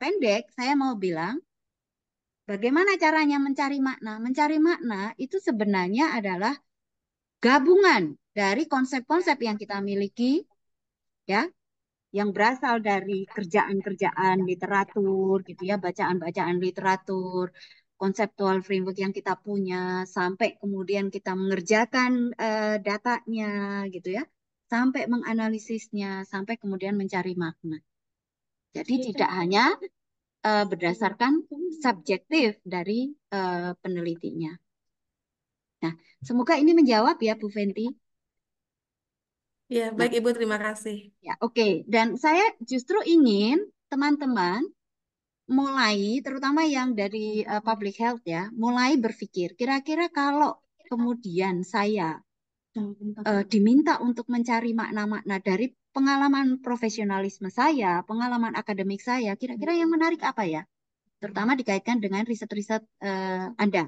pendek, saya mau bilang bagaimana caranya mencari makna? Mencari makna itu sebenarnya adalah gabungan dari konsep-konsep yang kita miliki, ya, yang berasal dari kerjaan-kerjaan literatur, gitu ya, bacaan-bacaan literatur, konseptual framework yang kita punya, sampai kemudian kita mengerjakan datanya, gitu ya, sampai menganalisisnya, sampai kemudian mencari makna. Jadi tidak hanya berdasarkan subjektif dari penelitinya. Nah, semoga ini menjawab ya, Bu Fenty. Ya, baik Ibu, terima kasih. Ya, oke. Dan saya justru ingin teman-teman mulai, terutama yang dari public health ya, mulai berpikir, kira-kira kalau kemudian saya diminta untuk mencari makna-makna dari pengalaman profesionalisme saya, pengalaman akademik saya, kira-kira yang menarik apa ya? Terutama dikaitkan dengan riset-riset Anda.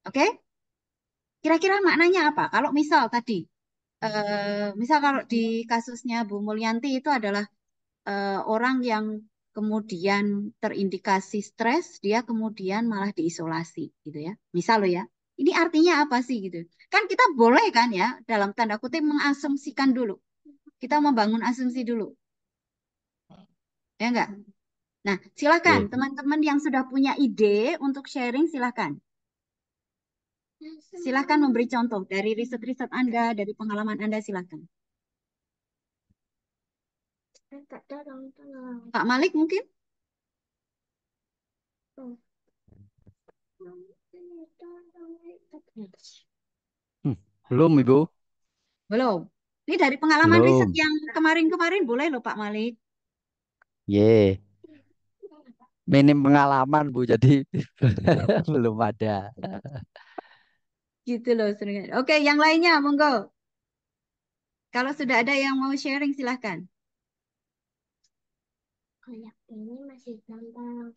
Oke? Kira-kira maknanya apa? Kalau misal tadi, misal kalau di kasusnya Bu Mulyanti itu adalah orang yang kemudian terindikasi stres, dia kemudian malah diisolasi, gitu ya. Misal loh ya, ini artinya apa sih gitu? Kan kita boleh kan ya, dalam tanda kutip mengasumsikan dulu. Kita membangun asumsi dulu, ya enggak? Nah, silakan Oke. teman-teman yang sudah punya ide untuk sharing, silakan. Silakan memberi contoh dari riset-riset Anda, dari pengalaman Anda, silakan. Pak Malik mungkin? Belum, Ibu. Belum. Ini dari pengalaman riset Belum. yang kemarin-kemarin boleh loh Pak Malik. Ye. Minim pengalaman, Bu. Jadi belum ada. Gitu loh sebenarnya. Oke, yang lainnya monggo. Kalau sudah ada yang mau sharing silahkan. Ini masih gampang.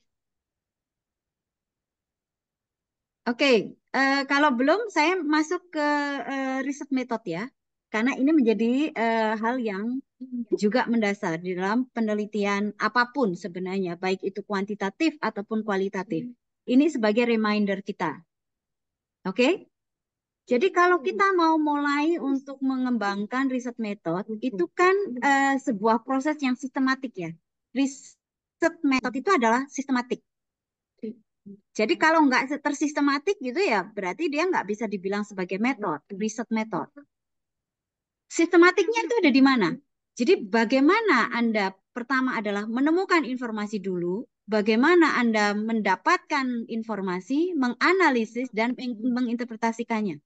Oke, kalau belum saya masuk ke riset metode ya. Karena ini menjadi hal yang juga mendasar di dalam penelitian apapun sebenarnya, baik itu kuantitatif ataupun kualitatif. Ini sebagai reminder kita. Oke? Jadi kalau kita mau mulai untuk mengembangkan riset metode, itu kan sebuah proses yang sistematik ya. Riset metode itu adalah sistematik. Jadi kalau nggak tersistematik gitu ya, berarti dia nggak bisa dibilang sebagai metode, riset metode. Sistematiknya itu ada di mana? Jadi bagaimana Anda pertama adalah menemukan informasi dulu, bagaimana Anda mendapatkan informasi, menganalisis, dan menginterpretasikannya.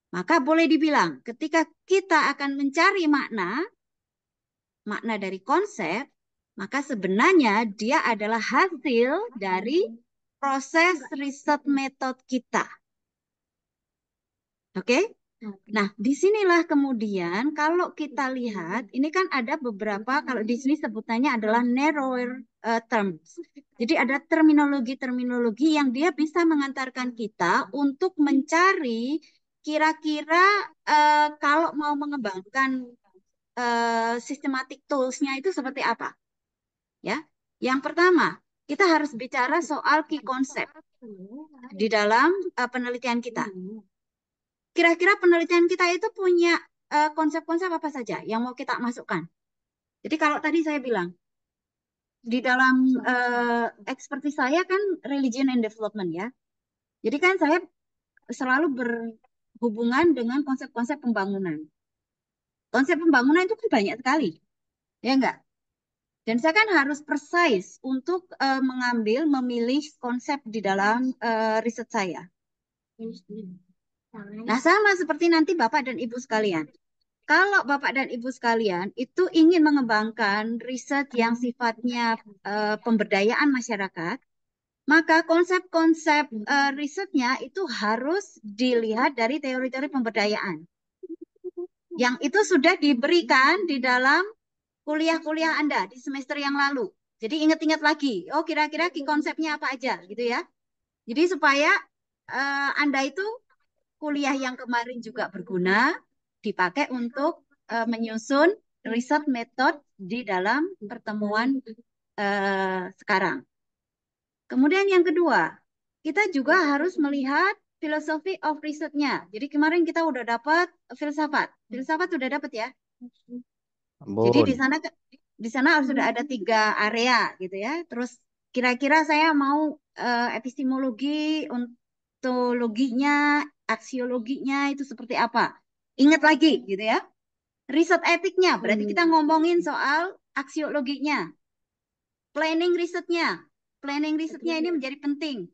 Maka boleh dibilang ketika kita akan mencari makna dari konsep, maka sebenarnya dia adalah hasil dari proses riset metode kita. Oke? Nah, disinilah kemudian kalau kita lihat, ini kan ada beberapa, kalau di sini sebutannya adalah narrower terms. Jadi ada terminologi-terminologi yang dia bisa mengantarkan kita untuk mencari kira-kira kalau mau mengembangkan systematic tools-nya itu seperti apa. Ya, yang pertama, kita harus bicara soal key concept di dalam penelitian kita. Kira-kira penelitian kita itu punya konsep-konsep apa saja yang mau kita masukkan. Jadi kalau tadi saya bilang, di dalam ekspertis saya kan religion and development ya. Jadi kan saya selalu berhubungan dengan konsep-konsep pembangunan. Konsep pembangunan itu kan banyak sekali, ya enggak? Dan saya kan harus precise untuk memilih konsep di dalam riset saya. Nah, sama seperti nanti Bapak dan Ibu sekalian. Kalau Bapak dan Ibu sekalian itu ingin mengembangkan riset yang sifatnya pemberdayaan masyarakat, maka konsep-konsep risetnya itu harus dilihat dari teori-teori pemberdayaan. Yang itu sudah diberikan di dalam kuliah-kuliah Anda di semester yang lalu. Jadi ingat-ingat lagi, oh kira-kira konsepnya apa aja gitu ya. Jadi supaya Anda itu kuliah yang kemarin juga berguna, dipakai untuk menyusun riset metode di dalam pertemuan sekarang. Kemudian yang kedua, kita juga harus melihat philosophy of research-nya. Jadi kemarin kita udah dapat filsafat. Filsafat sudah dapat ya. Jadi di sana sudah ada 3 area gitu ya. Terus kira-kira saya mau epistemologi, ontologinya, aksiologinya itu seperti apa? Ingat lagi gitu ya. Riset etiknya, berarti kita ngomongin soal aksiologinya. Planning risetnya. Planning risetnya ini menjadi penting.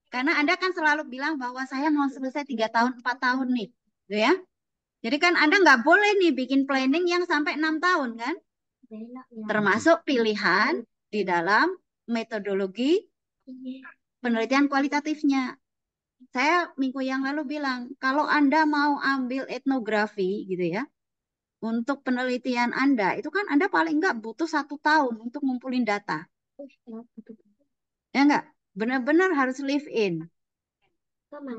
Karena Anda kan selalu bilang bahwa saya mau selesai 3 tahun, 4 tahun nih. Gitu ya. Jadi kan Anda nggak boleh nih bikin planning yang sampai 6 tahun kan? Termasuk pilihan di dalam metodologi penelitian kualitatifnya. saya minggu yang lalu bilang, kalau Anda mau ambil etnografi gitu ya, untuk penelitian Anda, itu kan Anda paling enggak butuh 1 tahun untuk ngumpulin data. Ya enggak? Benar-benar harus live in.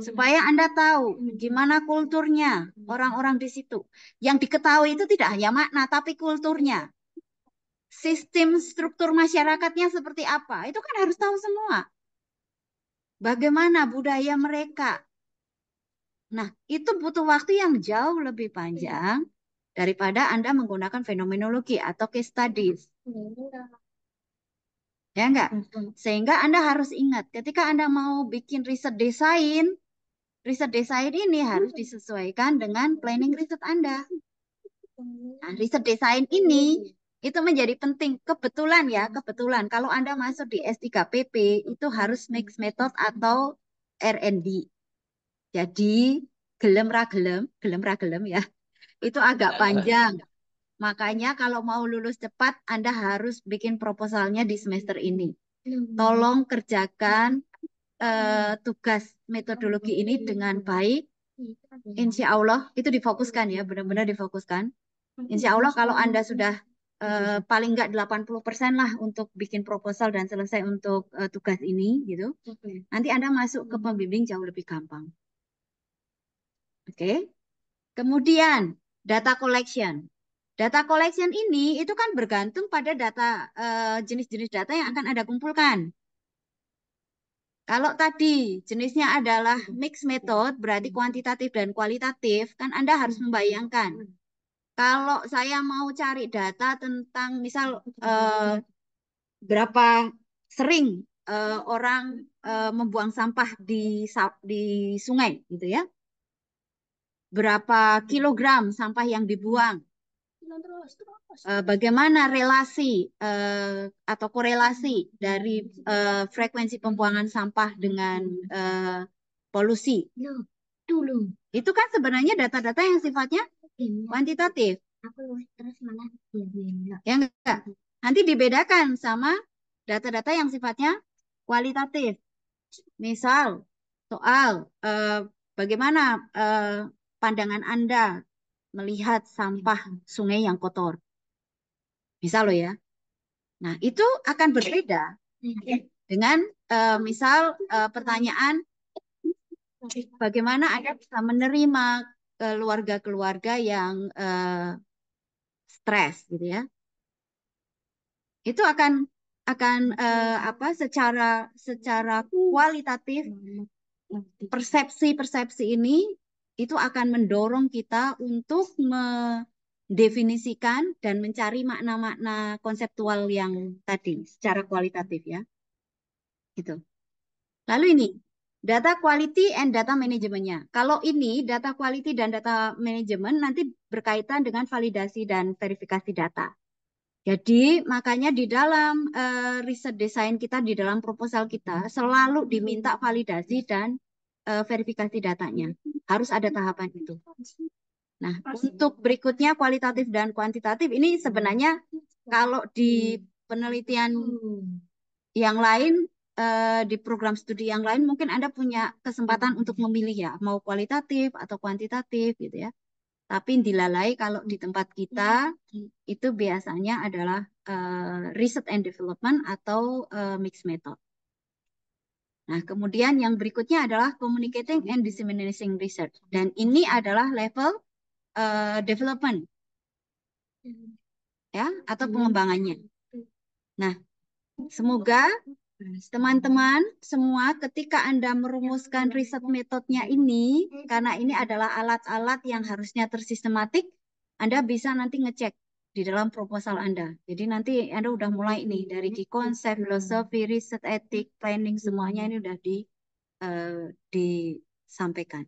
Supaya Anda tahu gimana kulturnya orang-orang di situ. Yang diketahui itu tidak hanya makna, tapi kulturnya. Sistem struktur masyarakatnya seperti apa. Itu kan harus tahu semua. Bagaimana budaya mereka. Nah, itu butuh waktu yang jauh lebih panjang daripada Anda menggunakan fenomenologi atau case studies. Ya enggak? Sehingga Anda harus ingat, ketika Anda mau bikin riset desain ini harus disesuaikan dengan planning riset Anda. Nah, riset desain ini itu menjadi penting. Kebetulan ya, kebetulan kalau Anda masuk di S3PP itu harus mixed method atau R&D. Jadi gelem ra gelem ya. Itu agak panjang. Makanya kalau mau lulus cepat Anda harus bikin proposalnya di semester ini. Tolong kerjakan tugas metodologi ini dengan baik. Insya Allah itu difokuskan ya, benar-benar difokuskan. Insya Allah kalau Anda sudah paling nggak 80% lah untuk bikin proposal dan selesai untuk tugas ini gitu. Nanti Anda masuk ke pembimbing jauh lebih gampang. Oke. Kemudian data collection. Data collection ini itu kan bergantung pada data jenis-jenis data yang akan Anda kumpulkan. Kalau tadi jenisnya adalah mixed method, berarti kuantitatif dan kualitatif, kan Anda harus membayangkan. Kalau saya mau cari data tentang misal berapa sering orang membuang sampah di sungai, gitu ya. Berapa kilogram sampah yang dibuang. Bagaimana relasi atau korelasi dari frekuensi pembuangan sampah dengan polusi. Itu kan sebenarnya data-data yang sifatnya kuantitatif. Ya enggak? Nanti dibedakan sama data-data yang sifatnya kualitatif. Misal soal bagaimana pandangan Anda melihat sampah sungai yang kotor. Misal loh ya. Nah, itu akan berbeda dengan misal pertanyaan bagaimana Anda bisa menerima keluarga-keluarga yang stres gitu ya. Itu akan apa secara kualitatif persepsi ini itu akan mendorong kita untuk mendefinisikan dan mencari makna-makna konseptual yang tadi secara kualitatif ya. Gitu. Lalu ini data quality and data manajemennya. Kalau ini data quality dan data management nanti berkaitan dengan validasi dan verifikasi data. Jadi makanya di dalam riset desain kita, di dalam proposal kita selalu diminta validasi dan verifikasi datanya. Harus ada tahapan itu. Nah, untuk berikutnya kualitatif dan kuantitatif ini sebenarnya kalau di penelitian yang lain, di program studi yang lain mungkin Anda punya kesempatan untuk memilih ya, mau kualitatif atau kuantitatif gitu ya. Tapi dilalai kalau di tempat kita itu biasanya adalah research and development atau mixed method. Nah, kemudian yang berikutnya adalah communicating and disseminating research. Dan ini adalah level development ya atau pengembangannya. Nah, semoga teman-teman semua ketika Anda merumuskan riset metodenya ini, karena ini adalah alat-alat yang harusnya tersistematik, Anda bisa nanti ngecek di dalam proposal Anda. Jadi nanti Anda udah mulai ini dari key konsep, filosofi, riset, etik, planning, semuanya ini udah disampaikan.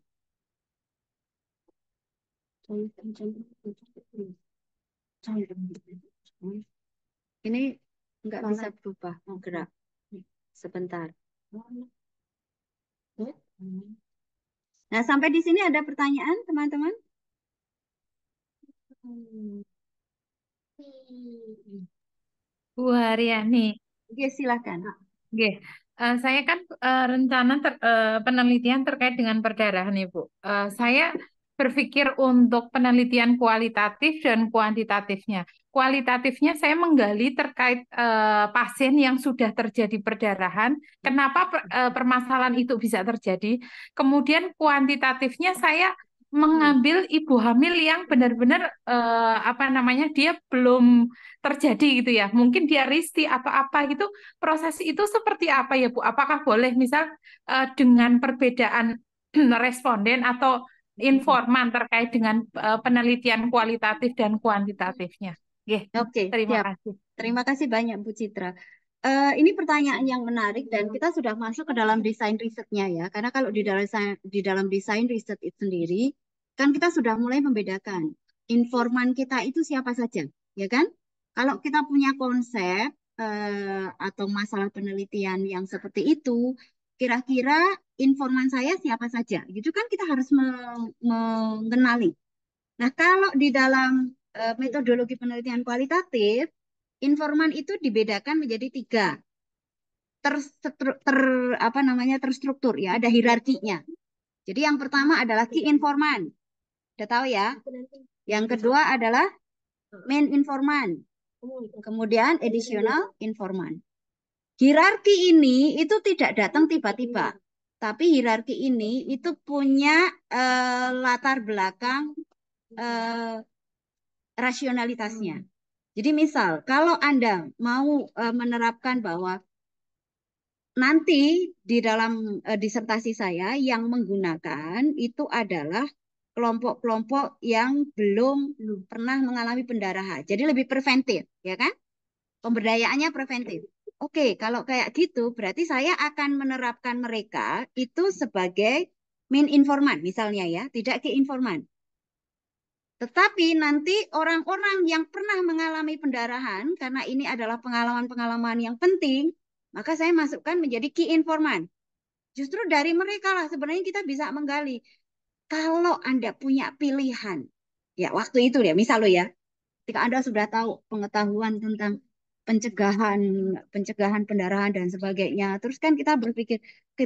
Ini nggak bisa berubah, mau gerak. Sebentar. Nah, sampai di sini ada pertanyaan, teman-teman? Bu Haryani, Oke, silakan. nggih. Saya kan rencana penelitian terkait dengan perdarahan, Ibu. Saya berpikir untuk penelitian kualitatif dan kuantitatifnya. Kualitatifnya saya menggali terkait pasien yang sudah terjadi perdarahan, kenapa permasalahan itu bisa terjadi. Kemudian kuantitatifnya saya mengambil ibu hamil yang benar-benar apa namanya dia belum terjadi gitu ya. Mungkin dia risti atau apa gitu. Proses itu seperti apa ya Bu? Apakah boleh misal dengan perbedaan responden atau informan terkait dengan penelitian kualitatif dan kuantitatifnya? Oke, Oke, terima siap. kasih. Terima kasih banyak Bu Citra. Ini pertanyaan yang menarik dan kita sudah masuk ke dalam desain risetnya ya. Karena kalau di dalam desain riset itu sendiri, kan kita sudah mulai membedakan informan kita itu siapa saja, ya kan? Kalau kita punya konsep atau masalah penelitian yang seperti itu, kira-kira informan saya siapa saja, gitu kan kita harus mengenali. Nah, kalau di dalam metodologi penelitian kualitatif, informan itu dibedakan menjadi tiga, apa namanya terstruktur ya, ada hierarkinya. Jadi yang pertama adalah key informan, udah tahu ya. Yang kedua adalah main informan, kemudian additional informan. Hierarki ini itu tidak datang tiba-tiba, tapi hierarki ini itu punya latar belakang rasionalitasnya. Jadi misal kalau Anda mau menerapkan bahwa nanti di dalam disertasi saya yang menggunakan itu adalah kelompok-kelompok yang belum pernah mengalami pendarahan. Jadi lebih preventif, ya kan? Pemberdayaannya preventif. Oke, kalau kayak gitu berarti saya akan menerapkan mereka itu sebagai main informan misalnya ya, tidak ke informan. Tetapi nanti orang-orang yang pernah mengalami pendarahan, karena ini adalah pengalaman-pengalaman yang penting, maka saya masukkan menjadi key informan. Justru dari mereka lah sebenarnya kita bisa menggali. Kalau Anda punya pilihan, ya waktu itu ya, misal lo ya, ketika Anda sudah tahu pengetahuan tentang pencegahan pencegahan pendarahan dan sebagainya. Terus kan kita berpikir,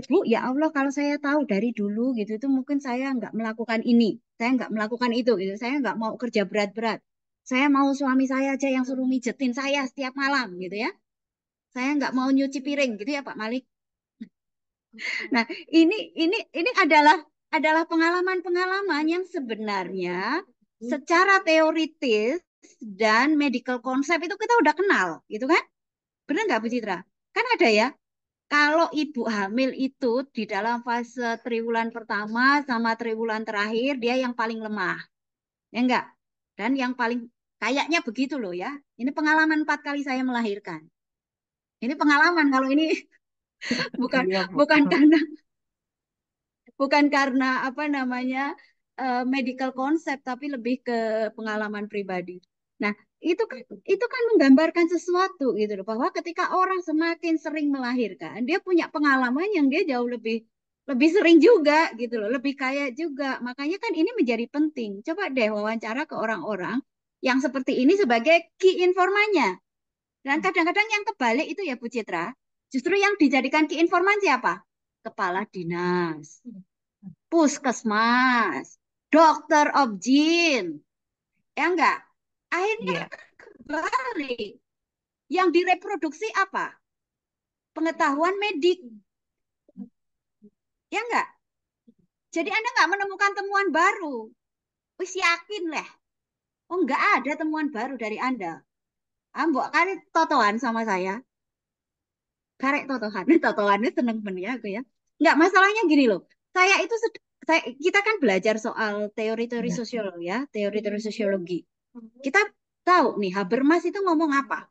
Bu, ya Allah kalau saya tahu dari dulu gitu itu mungkin saya nggak melakukan ini, saya nggak melakukan itu, gitu. Saya nggak mau kerja berat-berat. Saya mau suami saya aja yang suruh mijetin saya setiap malam gitu ya. Saya nggak mau nyuci piring gitu ya Pak Malik. Nah, ini adalah pengalaman-pengalaman yang sebenarnya secara teoritis dan medical concept itu kita udah kenal, gitu kan? Benar nggak Bu Citra? Kan ada ya. Kalau ibu hamil itu di dalam fase triwulan pertama sama triwulan terakhir dia yang paling lemah, ya enggak? Dan yang paling kayaknya begitu loh ya. Ini pengalaman 4 kali saya melahirkan. Ini pengalaman kalau ini bukan Iya, Bu. bukan karena apa namanya medical concept tapi lebih ke pengalaman pribadi. Nah, itu kan menggambarkan sesuatu gitu loh bahwa ketika orang semakin sering melahirkan, dia punya pengalaman yang dia jauh lebih lebih sering juga gitu loh, lebih kaya juga. Makanya kan ini menjadi penting. Coba deh wawancara ke orang-orang yang seperti ini sebagai key informannya. Dan kadang-kadang yang kebalik itu ya Bu Citra, justru yang dijadikan key informan siapa? Kepala dinas, puskesmas, dokter objin, ya enggak? Akhirnya Iya. kebalik. Yang direproduksi apa? Pengetahuan medik, ya enggak? Jadi Anda enggak menemukan temuan baru. Wis yakin lah. Oh, enggak ada temuan baru dari Anda. Mbok kali totoan sama saya. Karek totohan. Totoannya seneng bener ya aku ya. Enggak, masalahnya gini loh. Saya itu kita kan belajar soal teori-teori Iya. sosiologi ya, teori-teori sosiologi. Kita tahu nih Habermas itu ngomong apa?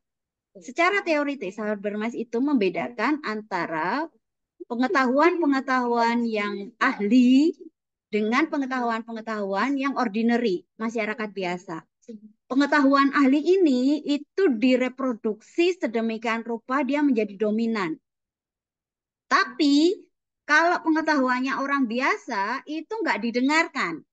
Secara teoritis Habermas itu membedakan antara pengetahuan-pengetahuan yang ahli dengan pengetahuan-pengetahuan yang ordinary, masyarakat biasa. Pengetahuan ahli ini itu direproduksi sedemikian rupa dia menjadi dominan. Tapi kalau pengetahuannya orang biasa itu nggak didengarkan.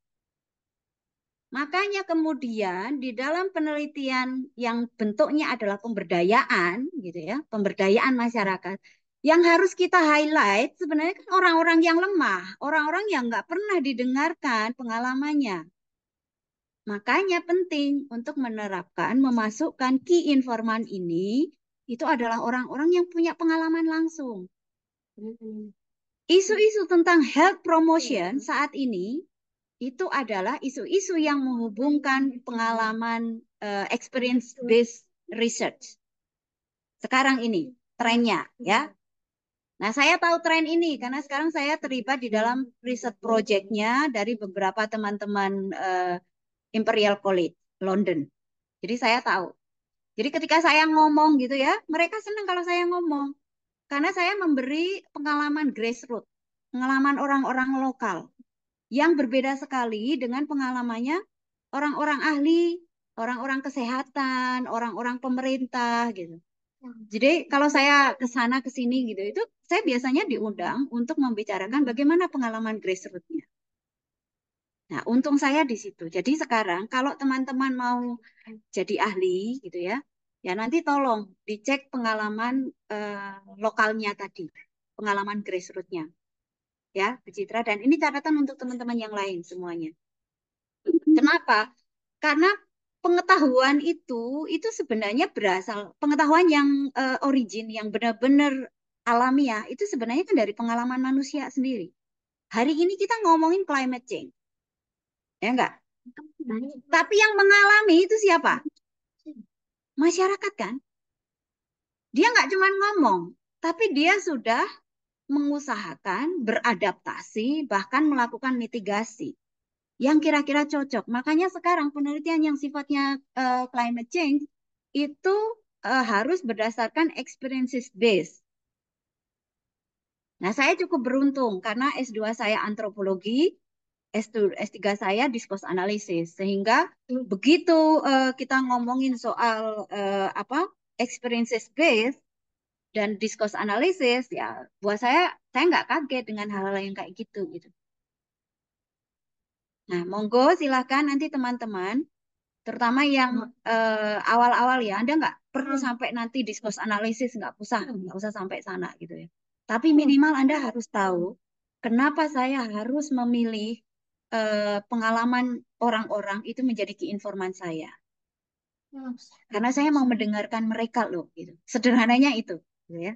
Makanya kemudian di dalam penelitian yang bentuknya adalah pemberdayaan, gitu ya, pemberdayaan masyarakat, Yang harus kita highlight sebenarnya kan orang-orang yang lemah, orang-orang yang nggak pernah didengarkan pengalamannya. Makanya penting untuk menerapkan, memasukkan key informan ini, itu adalah orang-orang yang punya pengalaman langsung. Isu-isu tentang health promotion saat ini, itu adalah isu-isu yang menghubungkan pengalaman experience-based research. Sekarang ini, trennya ya. Nah, saya tahu tren ini karena sekarang saya terlibat di dalam riset project-nya dari beberapa teman-teman Imperial College London. Jadi saya tahu. Jadi ketika saya ngomong gitu ya, mereka senang kalau saya ngomong. Karena saya memberi pengalaman grassroots, pengalaman orang-orang lokal yang berbeda sekali dengan pengalamannya orang-orang ahli, orang-orang kesehatan, orang-orang pemerintah gitu. Jadi kalau saya ke sana ke sini gitu, itu saya biasanya diundang untuk membicarakan bagaimana pengalaman grassroots-nya. Nah, untung saya di situ. Jadi sekarang kalau teman-teman mau jadi ahli gitu ya, ya nanti tolong dicek pengalaman lokalnya tadi, pengalaman grassroots-nya, ya, Bu Citra. Dan ini catatan untuk teman-teman yang lain semuanya. Kenapa? Karena pengetahuan itu sebenarnya berasal pengetahuan yang origin yang benar-benar alamiah itu sebenarnya kan dari pengalaman manusia sendiri. Hari ini kita ngomongin climate change, ya enggak? Tapi yang mengalami itu siapa? Masyarakat kan? Dia nggak cuma ngomong, tapi dia sudah mengusahakan beradaptasi, bahkan melakukan mitigasi yang kira-kira cocok. Makanya sekarang penelitian yang sifatnya climate change itu harus berdasarkan experiences based. Nah, saya cukup beruntung karena S2 saya antropologi, S3 saya discourse analysis. Sehingga begitu kita ngomongin soal apa experiences based dan discourse analysis, ya buat saya nggak kaget dengan hal-hal yang kayak gitu gitu. Nah, monggo silahkan nanti teman-teman, terutama yang awal-awal ya, Anda nggak perlu sampai nanti discourse analisis, nggak usah sampai sana gitu ya. Tapi minimal Anda harus tahu kenapa saya harus memilih pengalaman orang-orang itu menjadi key informan saya. Karena saya mau mendengarkan mereka loh, gitu. Sederhananya itu, gitu ya.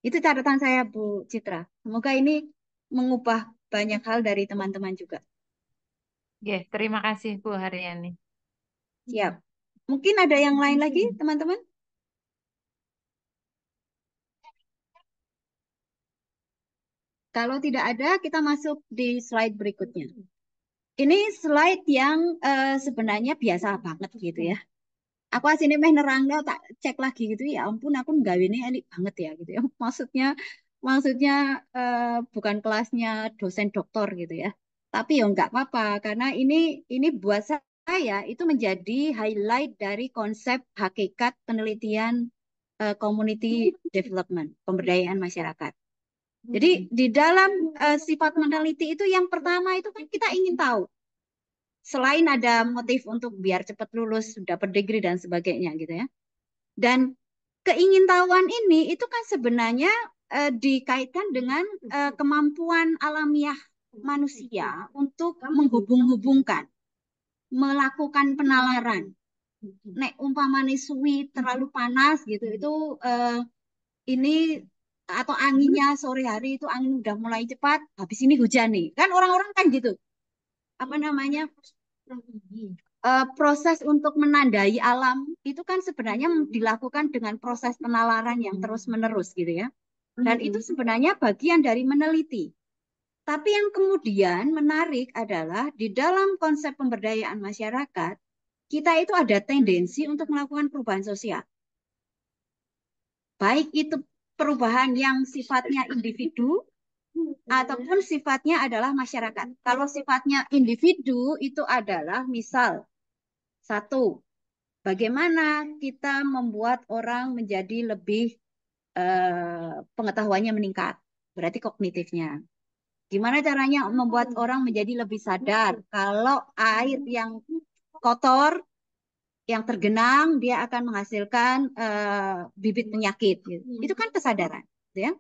Itu catatan saya, Bu Citra. Semoga ini mengubah banyak hal dari teman-teman juga. Oke, terima kasih Bu Haryani. Siap. Mungkin ada yang lain lagi, teman-teman? Kalau tidak ada, kita masuk di slide berikutnya. Ini slide yang sebenarnya biasa banget gitu ya. Aku asini meh nerangno tak cek lagi gitu ya ampun aku nggawe ini elik banget ya gitu ya. Maksudnya bukan kelasnya dosen doktor gitu ya. Tapi ya nggak apa-apa karena ini buat saya itu menjadi highlight dari konsep hakikat penelitian community development, pemberdayaan masyarakat. Jadi di dalam sifat meneliti itu yang pertama itu kan kita ingin tahu selain ada motif untuk biar cepat lulus, dapat degree dan sebagainya gitu ya. Dan keingintahuan ini itu kan sebenarnya dikaitkan dengan kemampuan alamiah manusia untuk menghubung-hubungkan, melakukan penalaran. Nek umpamane suwi terlalu panas gitu, itu ini atau anginnya sore hari itu angin udah mulai cepat, habis ini hujan nih. Kan orang-orang kan gitu. Apa namanya? Proses untuk menandai alam itu kan sebenarnya dilakukan dengan proses penalaran yang terus-menerus gitu ya. Dan itu sebenarnya bagian dari meneliti. Tapi yang kemudian menarik adalah di dalam konsep pemberdayaan masyarakat, kita itu ada tendensi untuk melakukan perubahan sosial. Baik itu perubahan yang sifatnya individu ataupun sifatnya adalah masyarakat. Kalau sifatnya individu itu adalah misal satu, bagaimana kita membuat orang menjadi lebih pengetahuannya meningkat, berarti kognitifnya. Gimana caranya membuat orang menjadi lebih sadar kalau air yang kotor, yang tergenang, dia akan menghasilkan bibit penyakit. Gitu. Itu kan kesadaran. Gitu ya.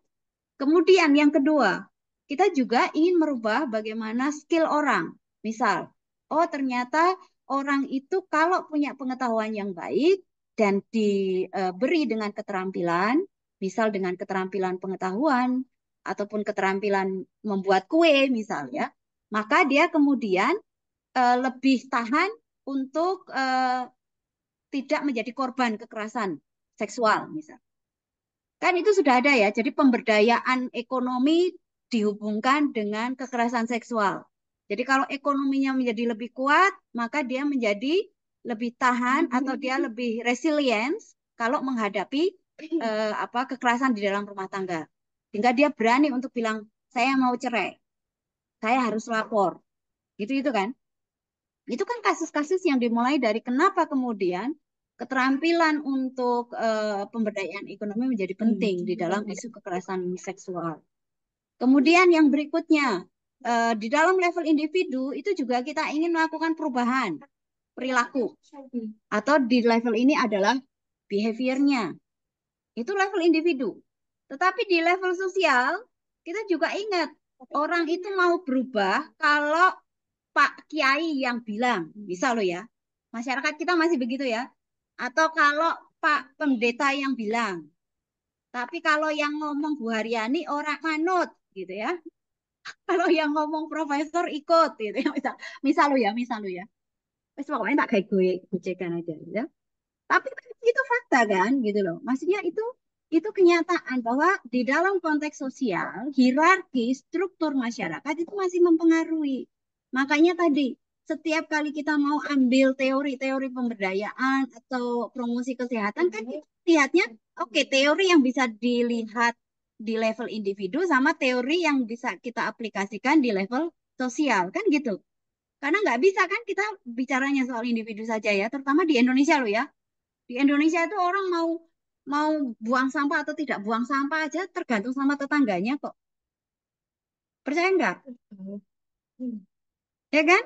Kemudian yang kedua, kita juga ingin merubah bagaimana skill orang. Misal, oh ternyata orang itu kalau punya pengetahuan yang baik dan diberi dengan keterampilan, misal dengan keterampilan pengetahuan ataupun keterampilan membuat kue misal ya, maka dia kemudian lebih tahan untuk tidak menjadi korban kekerasan seksual misal. Kan itu sudah ada ya. Jadi pemberdayaan ekonomi dihubungkan dengan kekerasan seksual. Jadi kalau ekonominya menjadi lebih kuat, maka dia menjadi lebih tahan atau dia lebih resilience kalau menghadapi kekerasan di dalam rumah tangga. Sehingga dia berani untuk bilang, saya mau cerai, saya harus lapor. Gitu kan. Itu kan kasus-kasus yang dimulai dari kenapa kemudian keterampilan untuk pemberdayaan ekonomi menjadi penting di dalam isu kekerasan seksual. Kemudian yang berikutnya, di dalam level individu itu juga kita ingin melakukan perubahan perilaku. Atau di level ini adalah behavior-nya. Itu level individu. Tetapi di level sosial, kita juga ingat, orang itu mau berubah kalau Pak Kiai yang bilang, bisa loh ya, masyarakat kita masih begitu ya. Atau kalau Pak Pendeta yang bilang. Tapi kalau yang ngomong Bu Haryani orang manut gitu ya. Kalau yang ngomong profesor ikut gitu ya. Misal lo ya. Wes pokoknya tak kayak gue gojekan aja ya. Tapi itu fakta kan gitu loh. Maksudnya itu kenyataan bahwa di dalam konteks sosial, hierarki struktur masyarakat itu masih mempengaruhi. Makanya tadi setiap kali kita mau ambil teori-teori pemberdayaan atau promosi kesehatan kan kita lihatnya oke, teori yang bisa dilihat di level individu sama teori yang bisa kita aplikasikan di level sosial kan gitu. Karena nggak bisa kan kita bicaranya soal individu saja ya, terutama di Indonesia loh ya. Di Indonesia itu orang mau buang sampah atau tidak buang sampah aja tergantung sama tetangganya kok. Percaya nggak? Ya kan?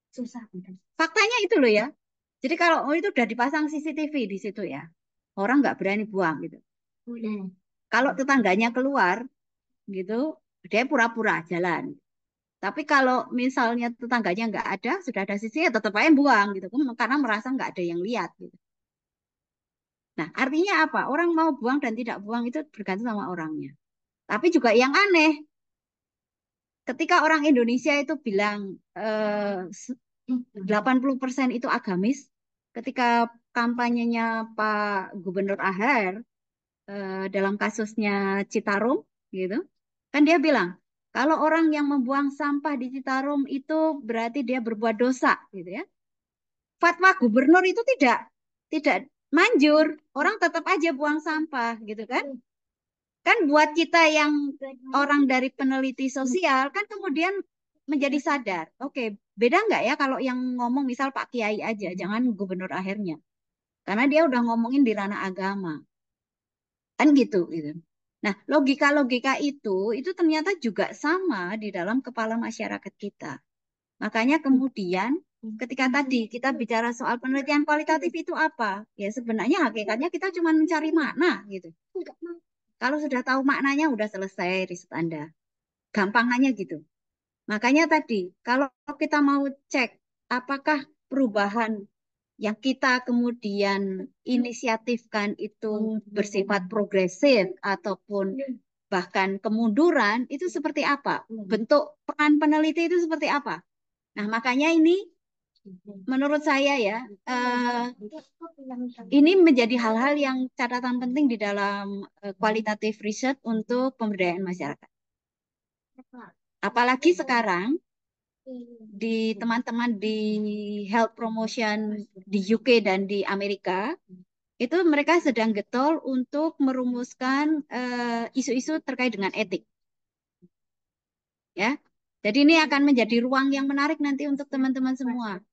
Susah. Faktanya itu loh ya. Jadi kalau itu udah dipasang CCTV di situ ya, orang nggak berani buang gitu. Kalau tetangganya keluar gitu, dia pura-pura jalan. Tapi kalau misalnya tetangganya nggak ada, sudah ada CCTV, ya tetap aja buang gitu, karena merasa nggak ada yang lihat gitu. Nah, artinya apa? Orang mau buang dan tidak buang itu bergantung sama orangnya. Tapi juga yang aneh, ketika orang Indonesia itu bilang 80% itu agamis, ketika kampanyenya Pak Gubernur Aher dalam kasusnya Citarum, gitu, kan dia bilang kalau orang yang membuang sampah di Citarum itu berarti dia berbuat dosa, gitu ya. Fatwa gubernur itu tidak manjur, orang tetap aja buang sampah, gitu kan? Kan buat kita yang orang dari peneliti sosial kan kemudian menjadi sadar, oke, beda nggak ya kalau yang ngomong misal Pak Kiai aja, jangan gubernur akhirnya, karena dia udah ngomongin di ranah agama, kan gitu, gitu. Nah, logika-logika itu ternyata juga sama di dalam kepala masyarakat kita. Makanya kemudian ketika tadi kita bicara soal penelitian kualitatif itu apa? Ya sebenarnya hakikatnya kita cuma mencari makna gitu. Kalau sudah tahu maknanya udah selesai riset Anda. Gampangannya gitu. Makanya tadi kalau kita mau cek apakah perubahan yang kita kemudian inisiatifkan itu bersifat progresif ataupun bahkan kemunduran itu seperti apa? Bentuk peran peneliti itu seperti apa? Nah, makanya ini menurut saya ya, ini menjadi hal-hal yang catatan penting di dalam kualitatif riset untuk pemberdayaan masyarakat. Apalagi sekarang di teman-teman di health promotion di UK dan di Amerika, itu mereka sedang getol untuk merumuskan isu-isu terkait dengan etik. Ya, jadi ini akan menjadi ruang yang menarik nanti untuk teman-teman semua.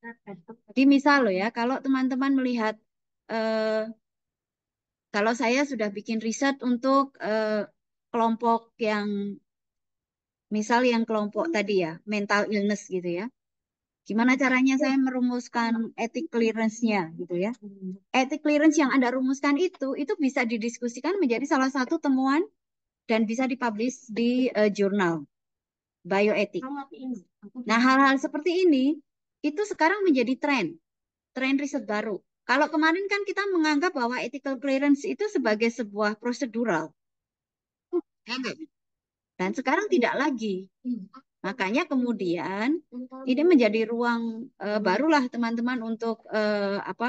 Jadi misal loh ya, kalau teman-teman melihat, kalau saya sudah bikin riset untuk kelompok yang, misal yang kelompok tadi ya, mental illness gitu ya. Gimana caranya saya merumuskan ethic clearance-nya gitu ya. Ethic clearance yang Anda rumuskan itu bisa didiskusikan menjadi salah satu temuan dan bisa dipublish di jurnal bioetik. Nah, hal-hal seperti ini itu sekarang menjadi tren riset baru. Kalau kemarin kan kita menganggap bahwa ethical clearance itu sebagai sebuah prosedural, ya nggak? Dan sekarang tidak lagi. Makanya kemudian ini menjadi ruang barulah teman-teman untuk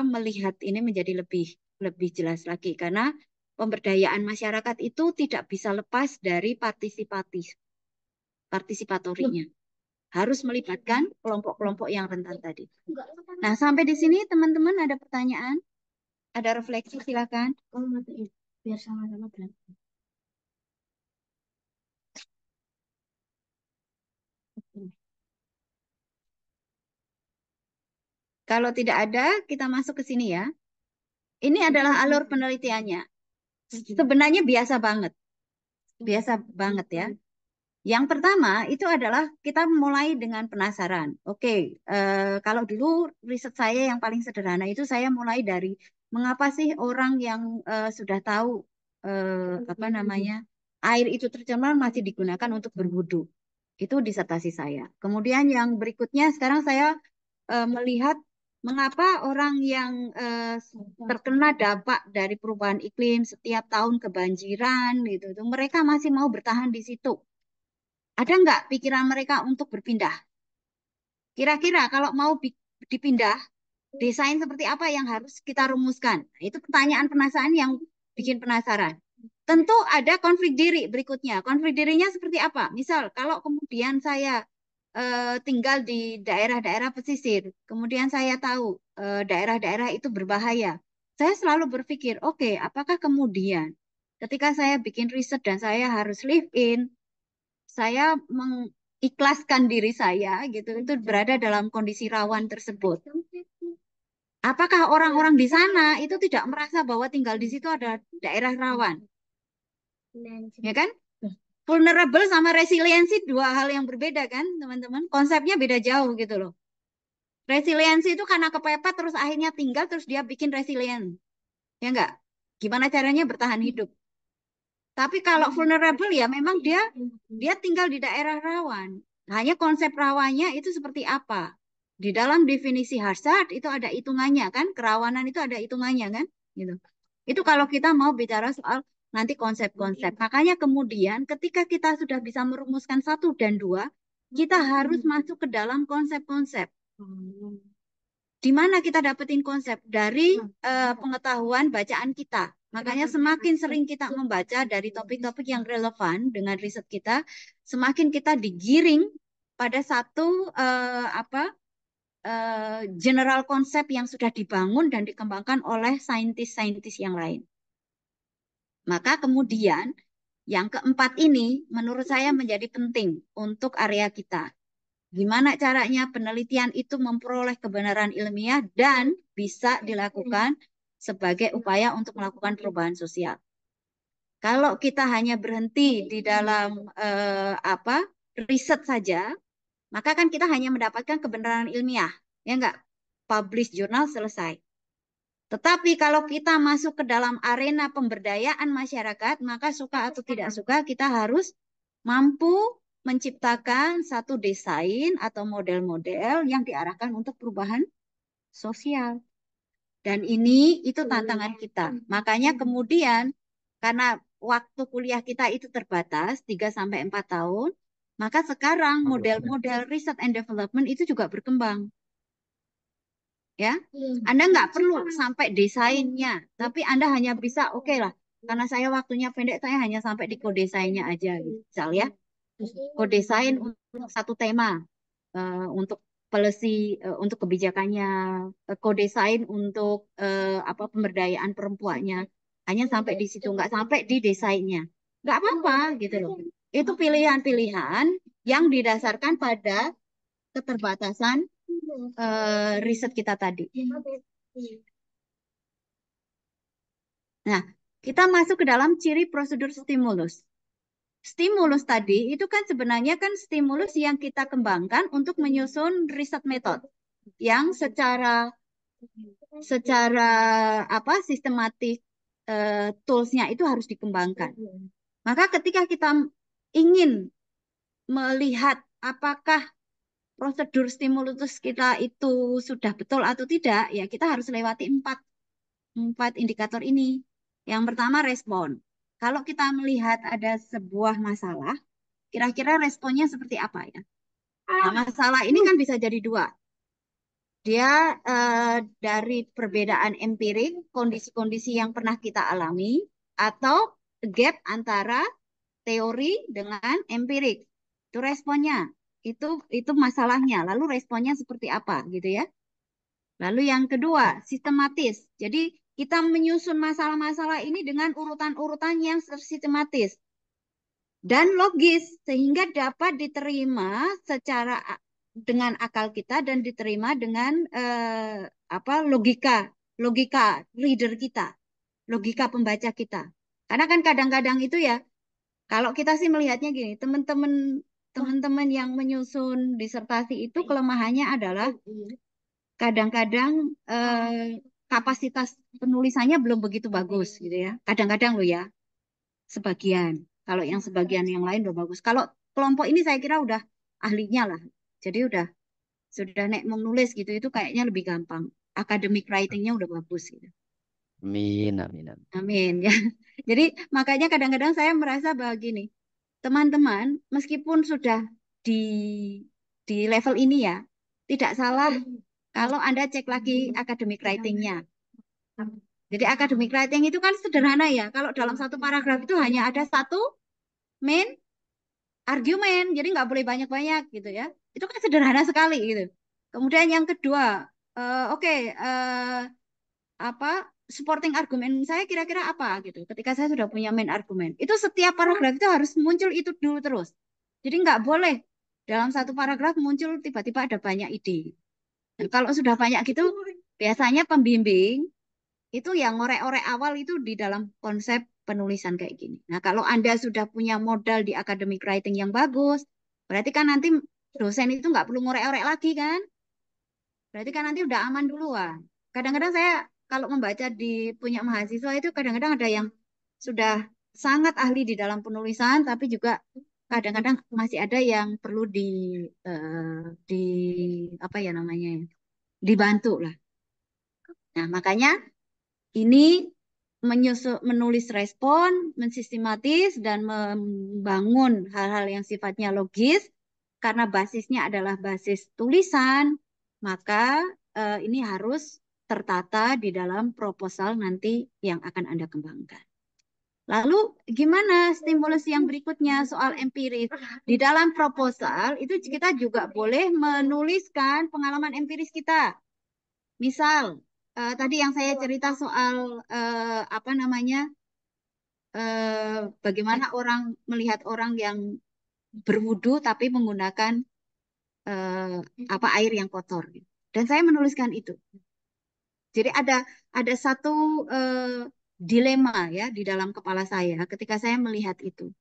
melihat ini menjadi lebih jelas lagi, karena pemberdayaan masyarakat itu tidak bisa lepas dari partisipatorinya. Harus melibatkan kelompok-kelompok yang rentan tadi. Nah, sampai di sini teman-teman ada pertanyaan? Ada refleksi, silakan. Biar sama-sama belajar. Kalau tidak ada, kita masuk ke sini ya. Ini adalah alur penelitiannya. Sebenarnya biasa banget. Biasa banget ya. Yang pertama itu adalah kita mulai dengan penasaran. Oke, kalau dulu riset saya yang paling sederhana itu saya mulai dari mengapa sih orang yang sudah tahu air itu tercemar masih digunakan untuk berwudu. Itu disertasi saya. Kemudian yang berikutnya sekarang saya melihat mengapa orang yang terkena dampak dari perubahan iklim setiap tahun kebanjiran gitu, mereka masih mau bertahan di situ. Ada nggak pikiran mereka untuk berpindah? Kira-kira kalau mau dipindah, desain seperti apa yang harus kita rumuskan? Nah, itu pertanyaan penasaran yang bikin penasaran. Tentu ada konflik diri berikutnya. Konflik dirinya seperti apa? Misal kalau kemudian saya tinggal di daerah-daerah pesisir, kemudian saya tahu daerah-daerah itu berbahaya. Saya selalu berpikir, oke, apakah kemudian ketika saya bikin riset dan saya harus live in, saya mengikhlaskan diri saya gitu itu berada dalam kondisi rawan tersebut. Apakah orang-orang di sana itu tidak merasa bahwa tinggal di situ ada daerah rawan? Ya kan? Vulnerable sama resiliensi dua hal yang berbeda kan, teman-teman? Konsepnya beda jauh gitu loh. Resiliensi itu karena kepepet terus akhirnya tinggal terus dia bikin resilient. Ya enggak? Gimana caranya bertahan hidup? Tapi kalau vulnerable ya memang dia tinggal di daerah rawan. Hanya konsep rawannya itu seperti apa? Di dalam definisi Hazard itu ada hitungannya kan? Kerawanan itu ada hitungannya kan? Gitu. Itu kalau kita mau bicara soal nanti konsep-konsep. Makanya kemudian ketika kita sudah bisa merumuskan 1 dan 2, kita harus masuk ke dalam konsep-konsep. Di mana kita dapetin konsep? Dari pengetahuan bacaan kita. Makanya semakin sering kita membaca dari topik-topik yang relevan dengan riset kita, semakin kita digiring pada satu general konsep yang sudah dibangun dan dikembangkan oleh saintis-saintis yang lain. Maka kemudian yang keempat ini menurut saya menjadi penting untuk area kita. Gimana caranya penelitian itu memperoleh kebenaran ilmiah dan bisa dilakukan sebagai upaya untuk melakukan perubahan sosial. Kalau kita hanya berhenti di dalam riset saja, maka kan kita hanya mendapatkan kebenaran ilmiah, ya enggak? Publish jurnal selesai. Tetapi kalau kita masuk ke dalam arena pemberdayaan masyarakat, maka suka atau tidak suka kita harus mampu menciptakan satu desain atau model-model yang diarahkan untuk perubahan sosial. Dan itu tantangan kita. Makanya kemudian karena waktu kuliah kita itu terbatas 3-4 tahun, maka sekarang model-model research and development itu juga berkembang. Ya, Anda nggak perlu sampai desainnya, tapi Anda hanya bisa, oke lah, karena saya waktunya pendek, saya hanya sampai di kodesainnya aja, misal ya, kodesain untuk satu tema, untuk policy, untuk kebijakannya, kodesain untuk pemberdayaan perempuannya, hanya sampai di situ, nggak sampai di desainnya, nggak apa-apa gitu loh. Itu pilihan-pilihan yang didasarkan pada keterbatasan riset kita tadi. Nah, kita masuk ke dalam ciri prosedur stimulus. Stimulus tadi itu kan sebenarnya kan stimulus yang kita kembangkan untuk menyusun riset metode yang secara sistematik toolsnya itu harus dikembangkan. Maka ketika kita ingin melihat apakah prosedur stimulus kita itu sudah betul atau tidak, ya kita harus lewati empat indikator ini. Yang pertama respon. Kalau kita melihat ada sebuah masalah, kira-kira responnya seperti apa ya? Nah, masalah ini kan bisa jadi dua. Dia dari perbedaan empirik, kondisi-kondisi yang pernah kita alami, atau gap antara teori dengan empirik. Itu responnya. Itu masalahnya. Lalu responnya seperti apa gitu ya. Lalu yang kedua, sistematis. Jadi kita menyusun masalah-masalah ini dengan urutan-urutan yang sistematis dan logis sehingga dapat diterima secara dengan akal kita dan diterima dengan logika reader kita, logika pembaca kita. Karena kan kadang-kadang itu ya, kalau kita sih melihatnya gini, teman-teman yang menyusun disertasi itu kelemahannya adalah kadang-kadang kapasitas penulisannya belum begitu bagus gitu ya. Kadang-kadang loh ya, sebagian. Kalau yang sebagian yang lain udah bagus. Kalau kelompok ini saya kira udah ahlinya lah. Jadi sudah nek mau nulis gitu itu kayaknya lebih gampang. Academic writing-nya udah bagus gitu. Amin, amin, amin. Amin ya. Jadi makanya kadang-kadang saya merasa bahwa gini, teman-teman meskipun sudah di level ini ya, tidak salah kalau Anda cek lagi academic writing-nya. Jadi academic writing itu kan sederhana ya. Kalau dalam satu paragraf itu hanya ada satu main argumen, jadi nggak boleh banyak-banyak gitu ya. Itu kan sederhana sekali gitu. Kemudian yang kedua, apa supporting argumen saya kira-kira apa gitu. Ketika saya sudah punya main argumen, itu setiap paragraf itu harus muncul itu dulu terus. Jadi nggak boleh dalam satu paragraf muncul tiba-tiba ada banyak ide. Dan kalau sudah banyak gitu, biasanya pembimbing itu yang ngorek-orek awal itu di dalam konsep penulisan kayak gini. Nah, kalau Anda sudah punya modal di academic writing yang bagus, berarti kan nanti dosen itu nggak perlu ngorek-orek lagi kan? Berarti kan nanti udah aman duluan. Kadang-kadang saya kalau membaca di punya mahasiswa itu kadang-kadang ada yang sudah sangat ahli di dalam penulisan, tapi juga kadang-kadang masih ada yang perlu di apa ya namanya ya, dibantu lah. Nah, makanya ini menulis respon, mensistematis, dan membangun hal-hal yang sifatnya logis, karena basisnya adalah basis tulisan, maka ini harus tertata di dalam proposal nanti yang akan Anda kembangkan. Lalu gimana stimulus yang berikutnya soal empiris? Di dalam proposal itu kita juga boleh menuliskan pengalaman empiris kita. Misal, tadi yang saya cerita soal apa namanya, bagaimana orang melihat orang yang berwudu tapi menggunakan apa air yang kotor. Dan saya menuliskan itu. Jadi ada satu dilema ya di dalam kepala saya ketika saya melihat itu.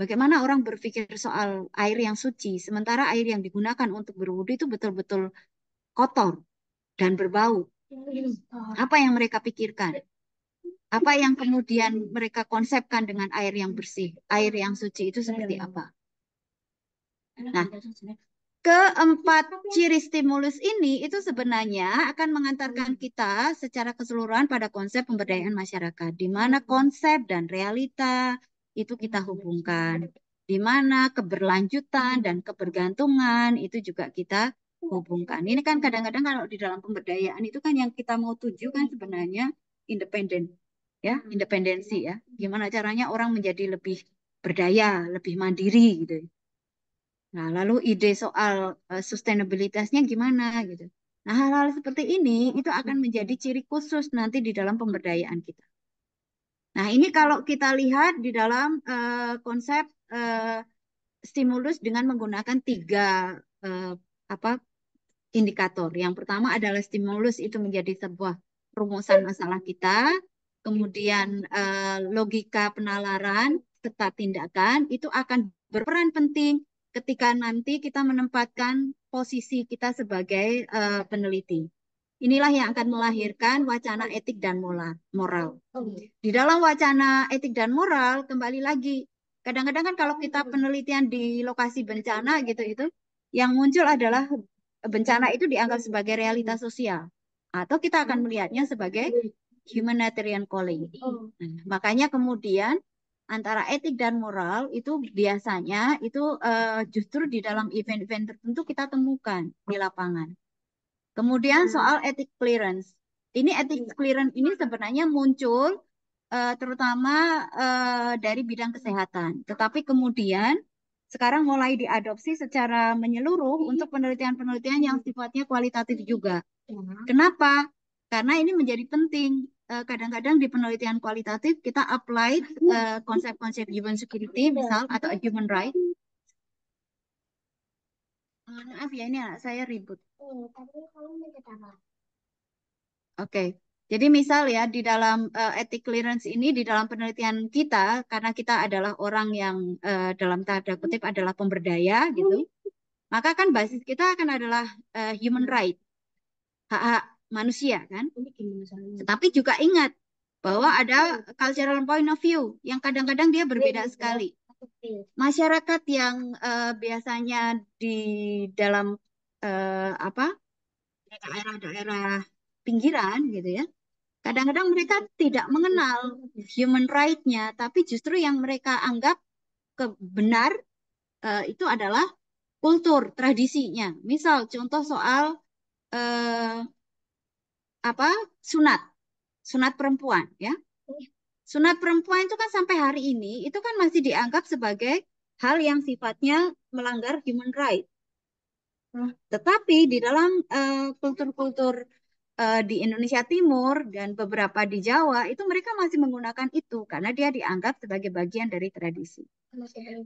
Bagaimana orang berpikir soal air yang suci, sementara air yang digunakan untuk berwudu itu betul-betul kotor dan berbau. Apa yang mereka pikirkan? Apa yang kemudian mereka konsepkan dengan air yang bersih, air yang suci itu seperti apa? Nah, keempat ciri stimulus ini itu sebenarnya akan mengantarkan kita secara keseluruhan pada konsep pemberdayaan masyarakat, di mana konsep dan realita itu kita hubungkan, di mana keberlanjutan dan kebergantungan itu juga kita hubungkan. Ini kan kadang-kadang kalau di dalam pemberdayaan itu kan yang kita mau tuju kan sebenarnya independen, ya, independensi ya. Gimana caranya orang menjadi lebih berdaya, lebih mandiri gitu. Nah, lalu ide soal sustainabilitasnya gimana gitu. Nah, hal-hal seperti ini itu akan menjadi ciri khusus nanti di dalam pemberdayaan kita. Nah, ini kalau kita lihat di dalam konsep stimulus dengan menggunakan tiga apa indikator. Yang pertama adalah stimulus itu menjadi sebuah rumusan masalah kita, kemudian logika penalaran serta tindakan itu akan berperan penting ketika nanti kita menempatkan posisi kita sebagai peneliti. Inilah yang akan melahirkan wacana etik dan moral. Di dalam wacana etik dan moral, kembali lagi, Kadang-kadang kan kalau kita penelitian di lokasi bencana gitu itu, yang muncul adalah bencana itu dianggap sebagai realitas sosial, atau kita akan melihatnya sebagai humanitarian calling. Nah, makanya kemudian antara etik dan moral itu biasanya itu justru di dalam event-event tertentu kita temukan di lapangan. Kemudian soal etik clearance. Ini etik clearance ini sebenarnya muncul terutama dari bidang kesehatan. Tetapi kemudian sekarang mulai diadopsi secara menyeluruh untuk penelitian-penelitian yang sifatnya kualitatif juga. Kenapa? Karena ini menjadi penting. Kadang-kadang di penelitian kualitatif kita apply konsep-konsep human security misal atau human right. Maaf ya ini anak saya ribut. Tapi kamu minta apa? Oke. Jadi misal ya di dalam ethic clearance ini di dalam penelitian kita karena kita adalah orang yang dalam tanda kutip adalah pemberdaya gitu, maka kan basis kita akan adalah human right, hak-hak manusia kan. Tetapi juga ingat bahwa ada cultural point of view yang kadang-kadang dia berbeda sekali. Masyarakat yang biasanya di dalam apa di daerah-daerah pinggiran gitu ya. Kadang-kadang mereka tidak mengenal human right-nya, tapi justru yang mereka anggap benar itu adalah kultur, tradisinya. Misal contoh soal eh, apa sunat, sunat perempuan ya. Sunat perempuan itu kan sampai hari ini itu kan masih dianggap sebagai hal yang sifatnya melanggar human right. Tetapi di dalam kultur-kultur di Indonesia Timur dan beberapa di Jawa itu mereka masih menggunakan itu karena dia dianggap sebagai bagian dari tradisi.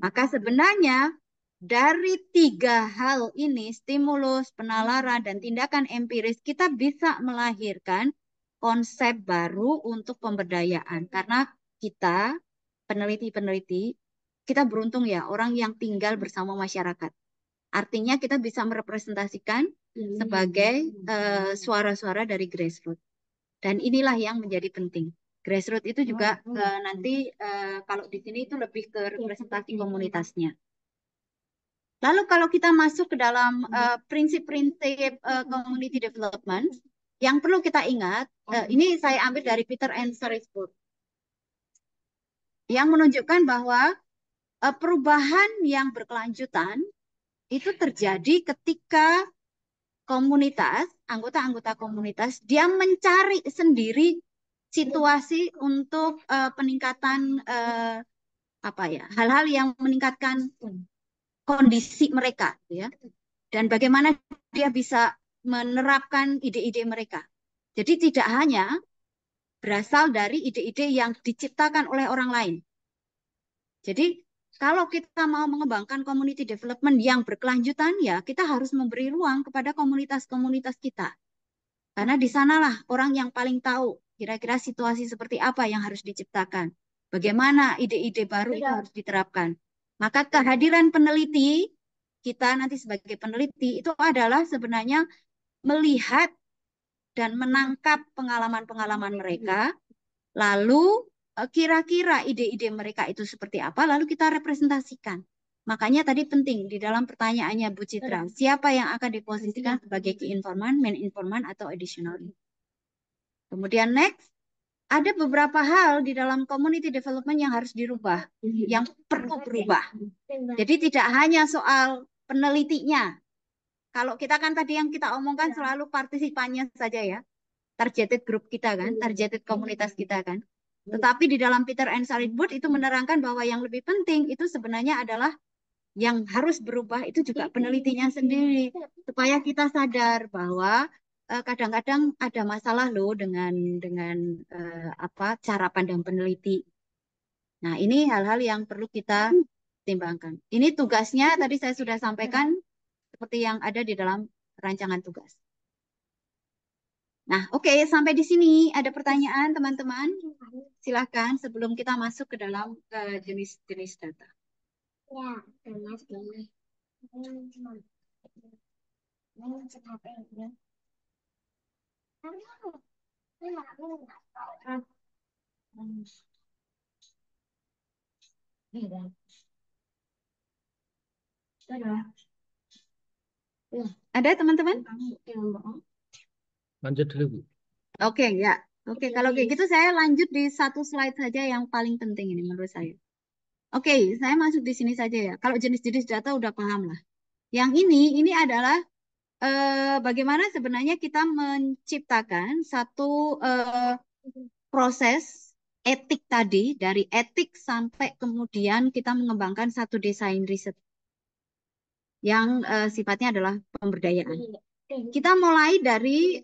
Maka sebenarnya dari tiga hal ini, stimulus, penalaran, dan tindakan empiris, kita bisa melahirkan konsep baru untuk pemberdayaan. Karena kita, peneliti-peneliti, kita beruntung ya, orang yang tinggal bersama masyarakat. Artinya kita bisa merepresentasikan sebagai suara-suara dari grassroots. Dan inilah yang menjadi penting. Grassroots itu juga nanti kalau di sini itu lebih ke representasi komunitasnya. Lalu kalau kita masuk ke dalam prinsip-prinsip community development, yang perlu kita ingat, ini saya ambil dari Peter and Sarisburg, yang menunjukkan bahwa perubahan yang berkelanjutan itu terjadi ketika komunitas, anggota-anggota komunitas, dia mencari sendiri situasi untuk peningkatan apa ya, hal-hal yang meningkatkan kondisi mereka, ya, dan bagaimana dia bisa menerapkan ide-ide mereka. Jadi tidak hanya berasal dari ide-ide yang diciptakan oleh orang lain. Jadi kalau kita mau mengembangkan community development yang berkelanjutan, ya kita harus memberi ruang kepada komunitas-komunitas kita. Karena di sanalah orang yang paling tahu kira-kira situasi seperti apa yang harus diciptakan. Bagaimana ide-ide baru itu harus diterapkan. Maka kehadiran peneliti, kita nanti sebagai peneliti, itu adalah sebenarnya melihat dan menangkap pengalaman-pengalaman mereka, lalu kira-kira ide-ide mereka itu seperti apa, lalu kita representasikan. Makanya tadi penting di dalam pertanyaannya Bu Citra, siapa yang akan diposisikan sebagai key informant, main informant, atau additional? Kemudian next, ada beberapa hal di dalam community development yang harus dirubah, yang perlu berubah. Jadi tidak hanya soal penelitinya. Kalau kita kan tadi yang kita omongkan selalu partisipannya saja ya. Targeted group kita kan, targeted komunitas kita kan. Tetapi di dalam Peter and Sarisburg itu menerangkan bahwa yang lebih penting itu sebenarnya adalah yang harus berubah itu juga penelitinya sendiri. Supaya kita sadar bahwa kadang-kadang ada masalah loh dengan apa cara pandang peneliti. Nah, ini hal-hal yang perlu kita timbangkan. Ini tugasnya tadi saya sudah sampaikan seperti yang ada di dalam rancangan tugas. Nah, oke, sampai di sini ada pertanyaan teman-teman. Silahkan sebelum kita masuk ke dalam jenis-jenis data. Ya, Mas ini. Ada teman-teman? Lanjut dulu, Bu. Oke, ya. Oke, kalau kayak gitu saya lanjut di satu slide saja yang paling penting ini menurut saya. Oke, saya masuk di sini saja ya. Kalau jenis-jenis data udah paham lah. Yang ini adalah bagaimana sebenarnya kita menciptakan satu proses etik tadi, dari etik sampai kemudian kita mengembangkan satu desain riset yang sifatnya adalah pemberdayaan. Kita mulai dari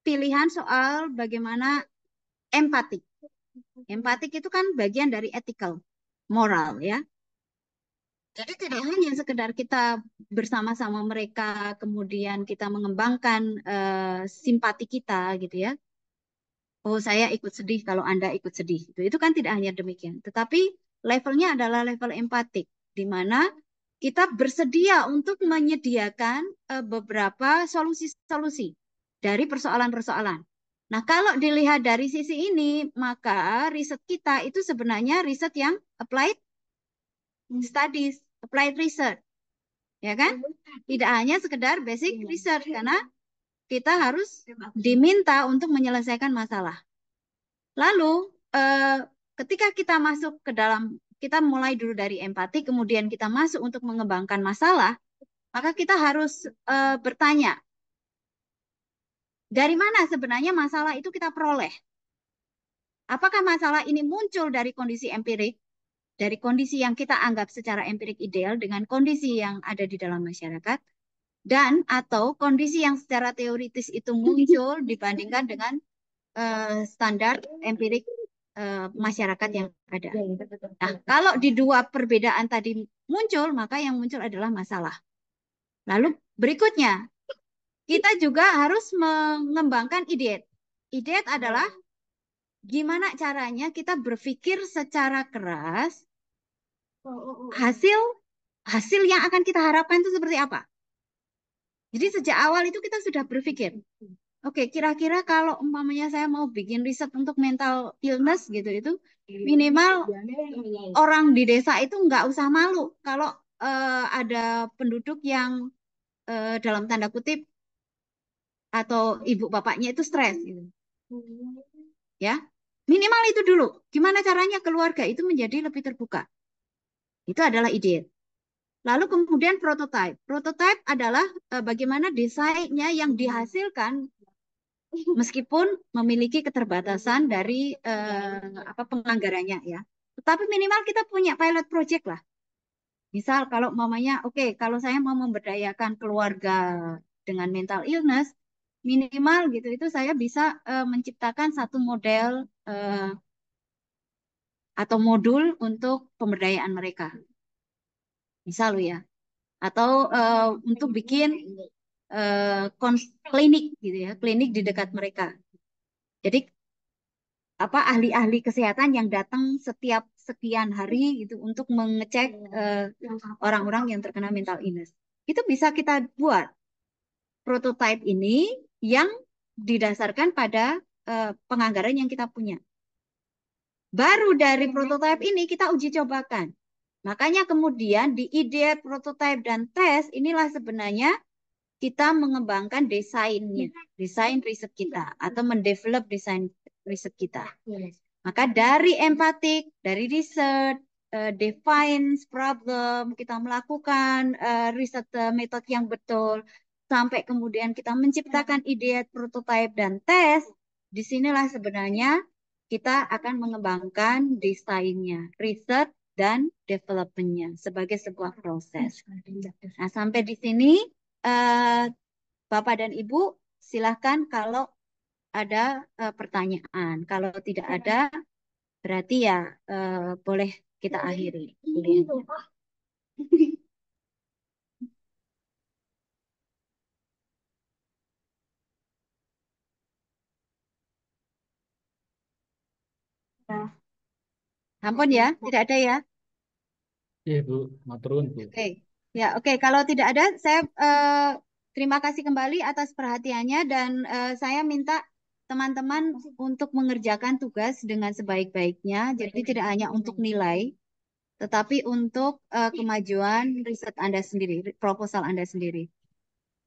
pilihan soal bagaimana empatik. Empatik itu kan bagian dari ethical, moral ya. Jadi tidak hanya sekedar kita bersama-sama mereka, kemudian kita mengembangkan simpati kita gitu ya. Oh, saya ikut sedih kalau Anda ikut sedih. Itu kan tidak hanya demikian. Tetapi levelnya adalah level empatik, di mana kita bersedia untuk menyediakan beberapa solusi-solusi dari persoalan-persoalan. Nah, kalau dilihat dari sisi ini, maka riset kita itu sebenarnya riset yang applied studies, applied research, ya kan? Tidak hanya sekedar basic research, karena kita harus diminta untuk menyelesaikan masalah. Lalu, ketika kita masuk ke dalam, kita mulai dulu dari empati, kemudian kita masuk untuk mengembangkan masalah, maka kita harus bertanya, dari mana sebenarnya masalah itu kita peroleh? Apakah masalah ini muncul dari kondisi empirik, dari kondisi yang kita anggap secara empirik ideal dengan kondisi yang ada di dalam masyarakat, dan atau kondisi yang secara teoritis itu muncul dibandingkan dengan standar empirik masyarakat yang ada. Nah, kalau di dua perbedaan tadi muncul, maka yang muncul adalah masalah. Lalu berikutnya, kita juga harus mengembangkan ide. Ide adalah gimana caranya kita berpikir secara keras, hasil yang akan kita harapkan itu seperti apa. Jadi sejak awal itu kita sudah berpikir, oke, kira-kira kalau umpamanya saya mau bikin riset untuk mental illness gitu, itu minimal orang di desa itu nggak usah malu kalau ada penduduk yang dalam tanda kutip atau ibu bapaknya itu stres gitu. Ya, minimal itu dulu. Gimana caranya keluarga itu menjadi lebih terbuka? Itu adalah ide. Lalu kemudian prototype. Prototype adalah bagaimana desainnya yang dihasilkan meskipun memiliki keterbatasan dari penganggarannya ya. Tetapi minimal kita punya pilot project lah. Misal kalau mamanya, oke, kalau saya mau memberdayakan keluarga dengan mental illness, minimal gitu itu saya bisa menciptakan satu model atau modul untuk pemberdayaan mereka. Misal ya. Atau untuk bikin klinik gitu ya, klinik di dekat mereka. Jadi ahli-ahli kesehatan yang datang setiap sekian hari gitu untuk mengecek orang-orang yang terkena mental illness. Itu bisa kita buat prototipe ini yang didasarkan pada penganggaran yang kita punya. Baru dari prototipe ini kita uji cobakan. Makanya kemudian di ide, prototipe, dan tes inilah sebenarnya kita mengembangkan desainnya, desain riset kita, atau mendevelop desain riset kita. Maka dari empatik, dari riset, define problem, kita melakukan riset metode yang betul, sampai kemudian kita menciptakan ide, prototipe, dan tes, disinilah sebenarnya kita akan mengembangkan desainnya, riset, dan developmentnya sebagai sebuah proses. Nah, sampai di sini Bapak dan Ibu, silahkan kalau ada pertanyaan. Kalau tidak ada, berarti ya boleh kita akhiri kuliahnya. Ampun ya, tidak ada ya. Iya, Bu. Maturun, Bu. Oke, ya oke. Kalau tidak ada, saya terima kasih kembali atas perhatiannya dan saya minta teman-teman untuk mengerjakan tugas dengan sebaik-baiknya. Jadi tidak hanya untuk nilai, tetapi untuk kemajuan riset Anda sendiri, proposal Anda sendiri.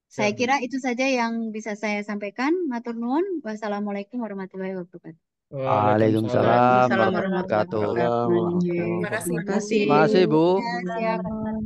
Saya Siap, Bu. kira itu saja yang bisa saya sampaikan. Matur nuwun. Wassalamualaikum warahmatullahi wabarakatuh. Waalaikumsalam Waalaikumsalam Waalaikumsalam warahmatullahi warahmatullahi wabarakatuh. wabarakatuh. Terima kasih, Terima Bu. kasih. Terima kasih, Bu. Ya, siap.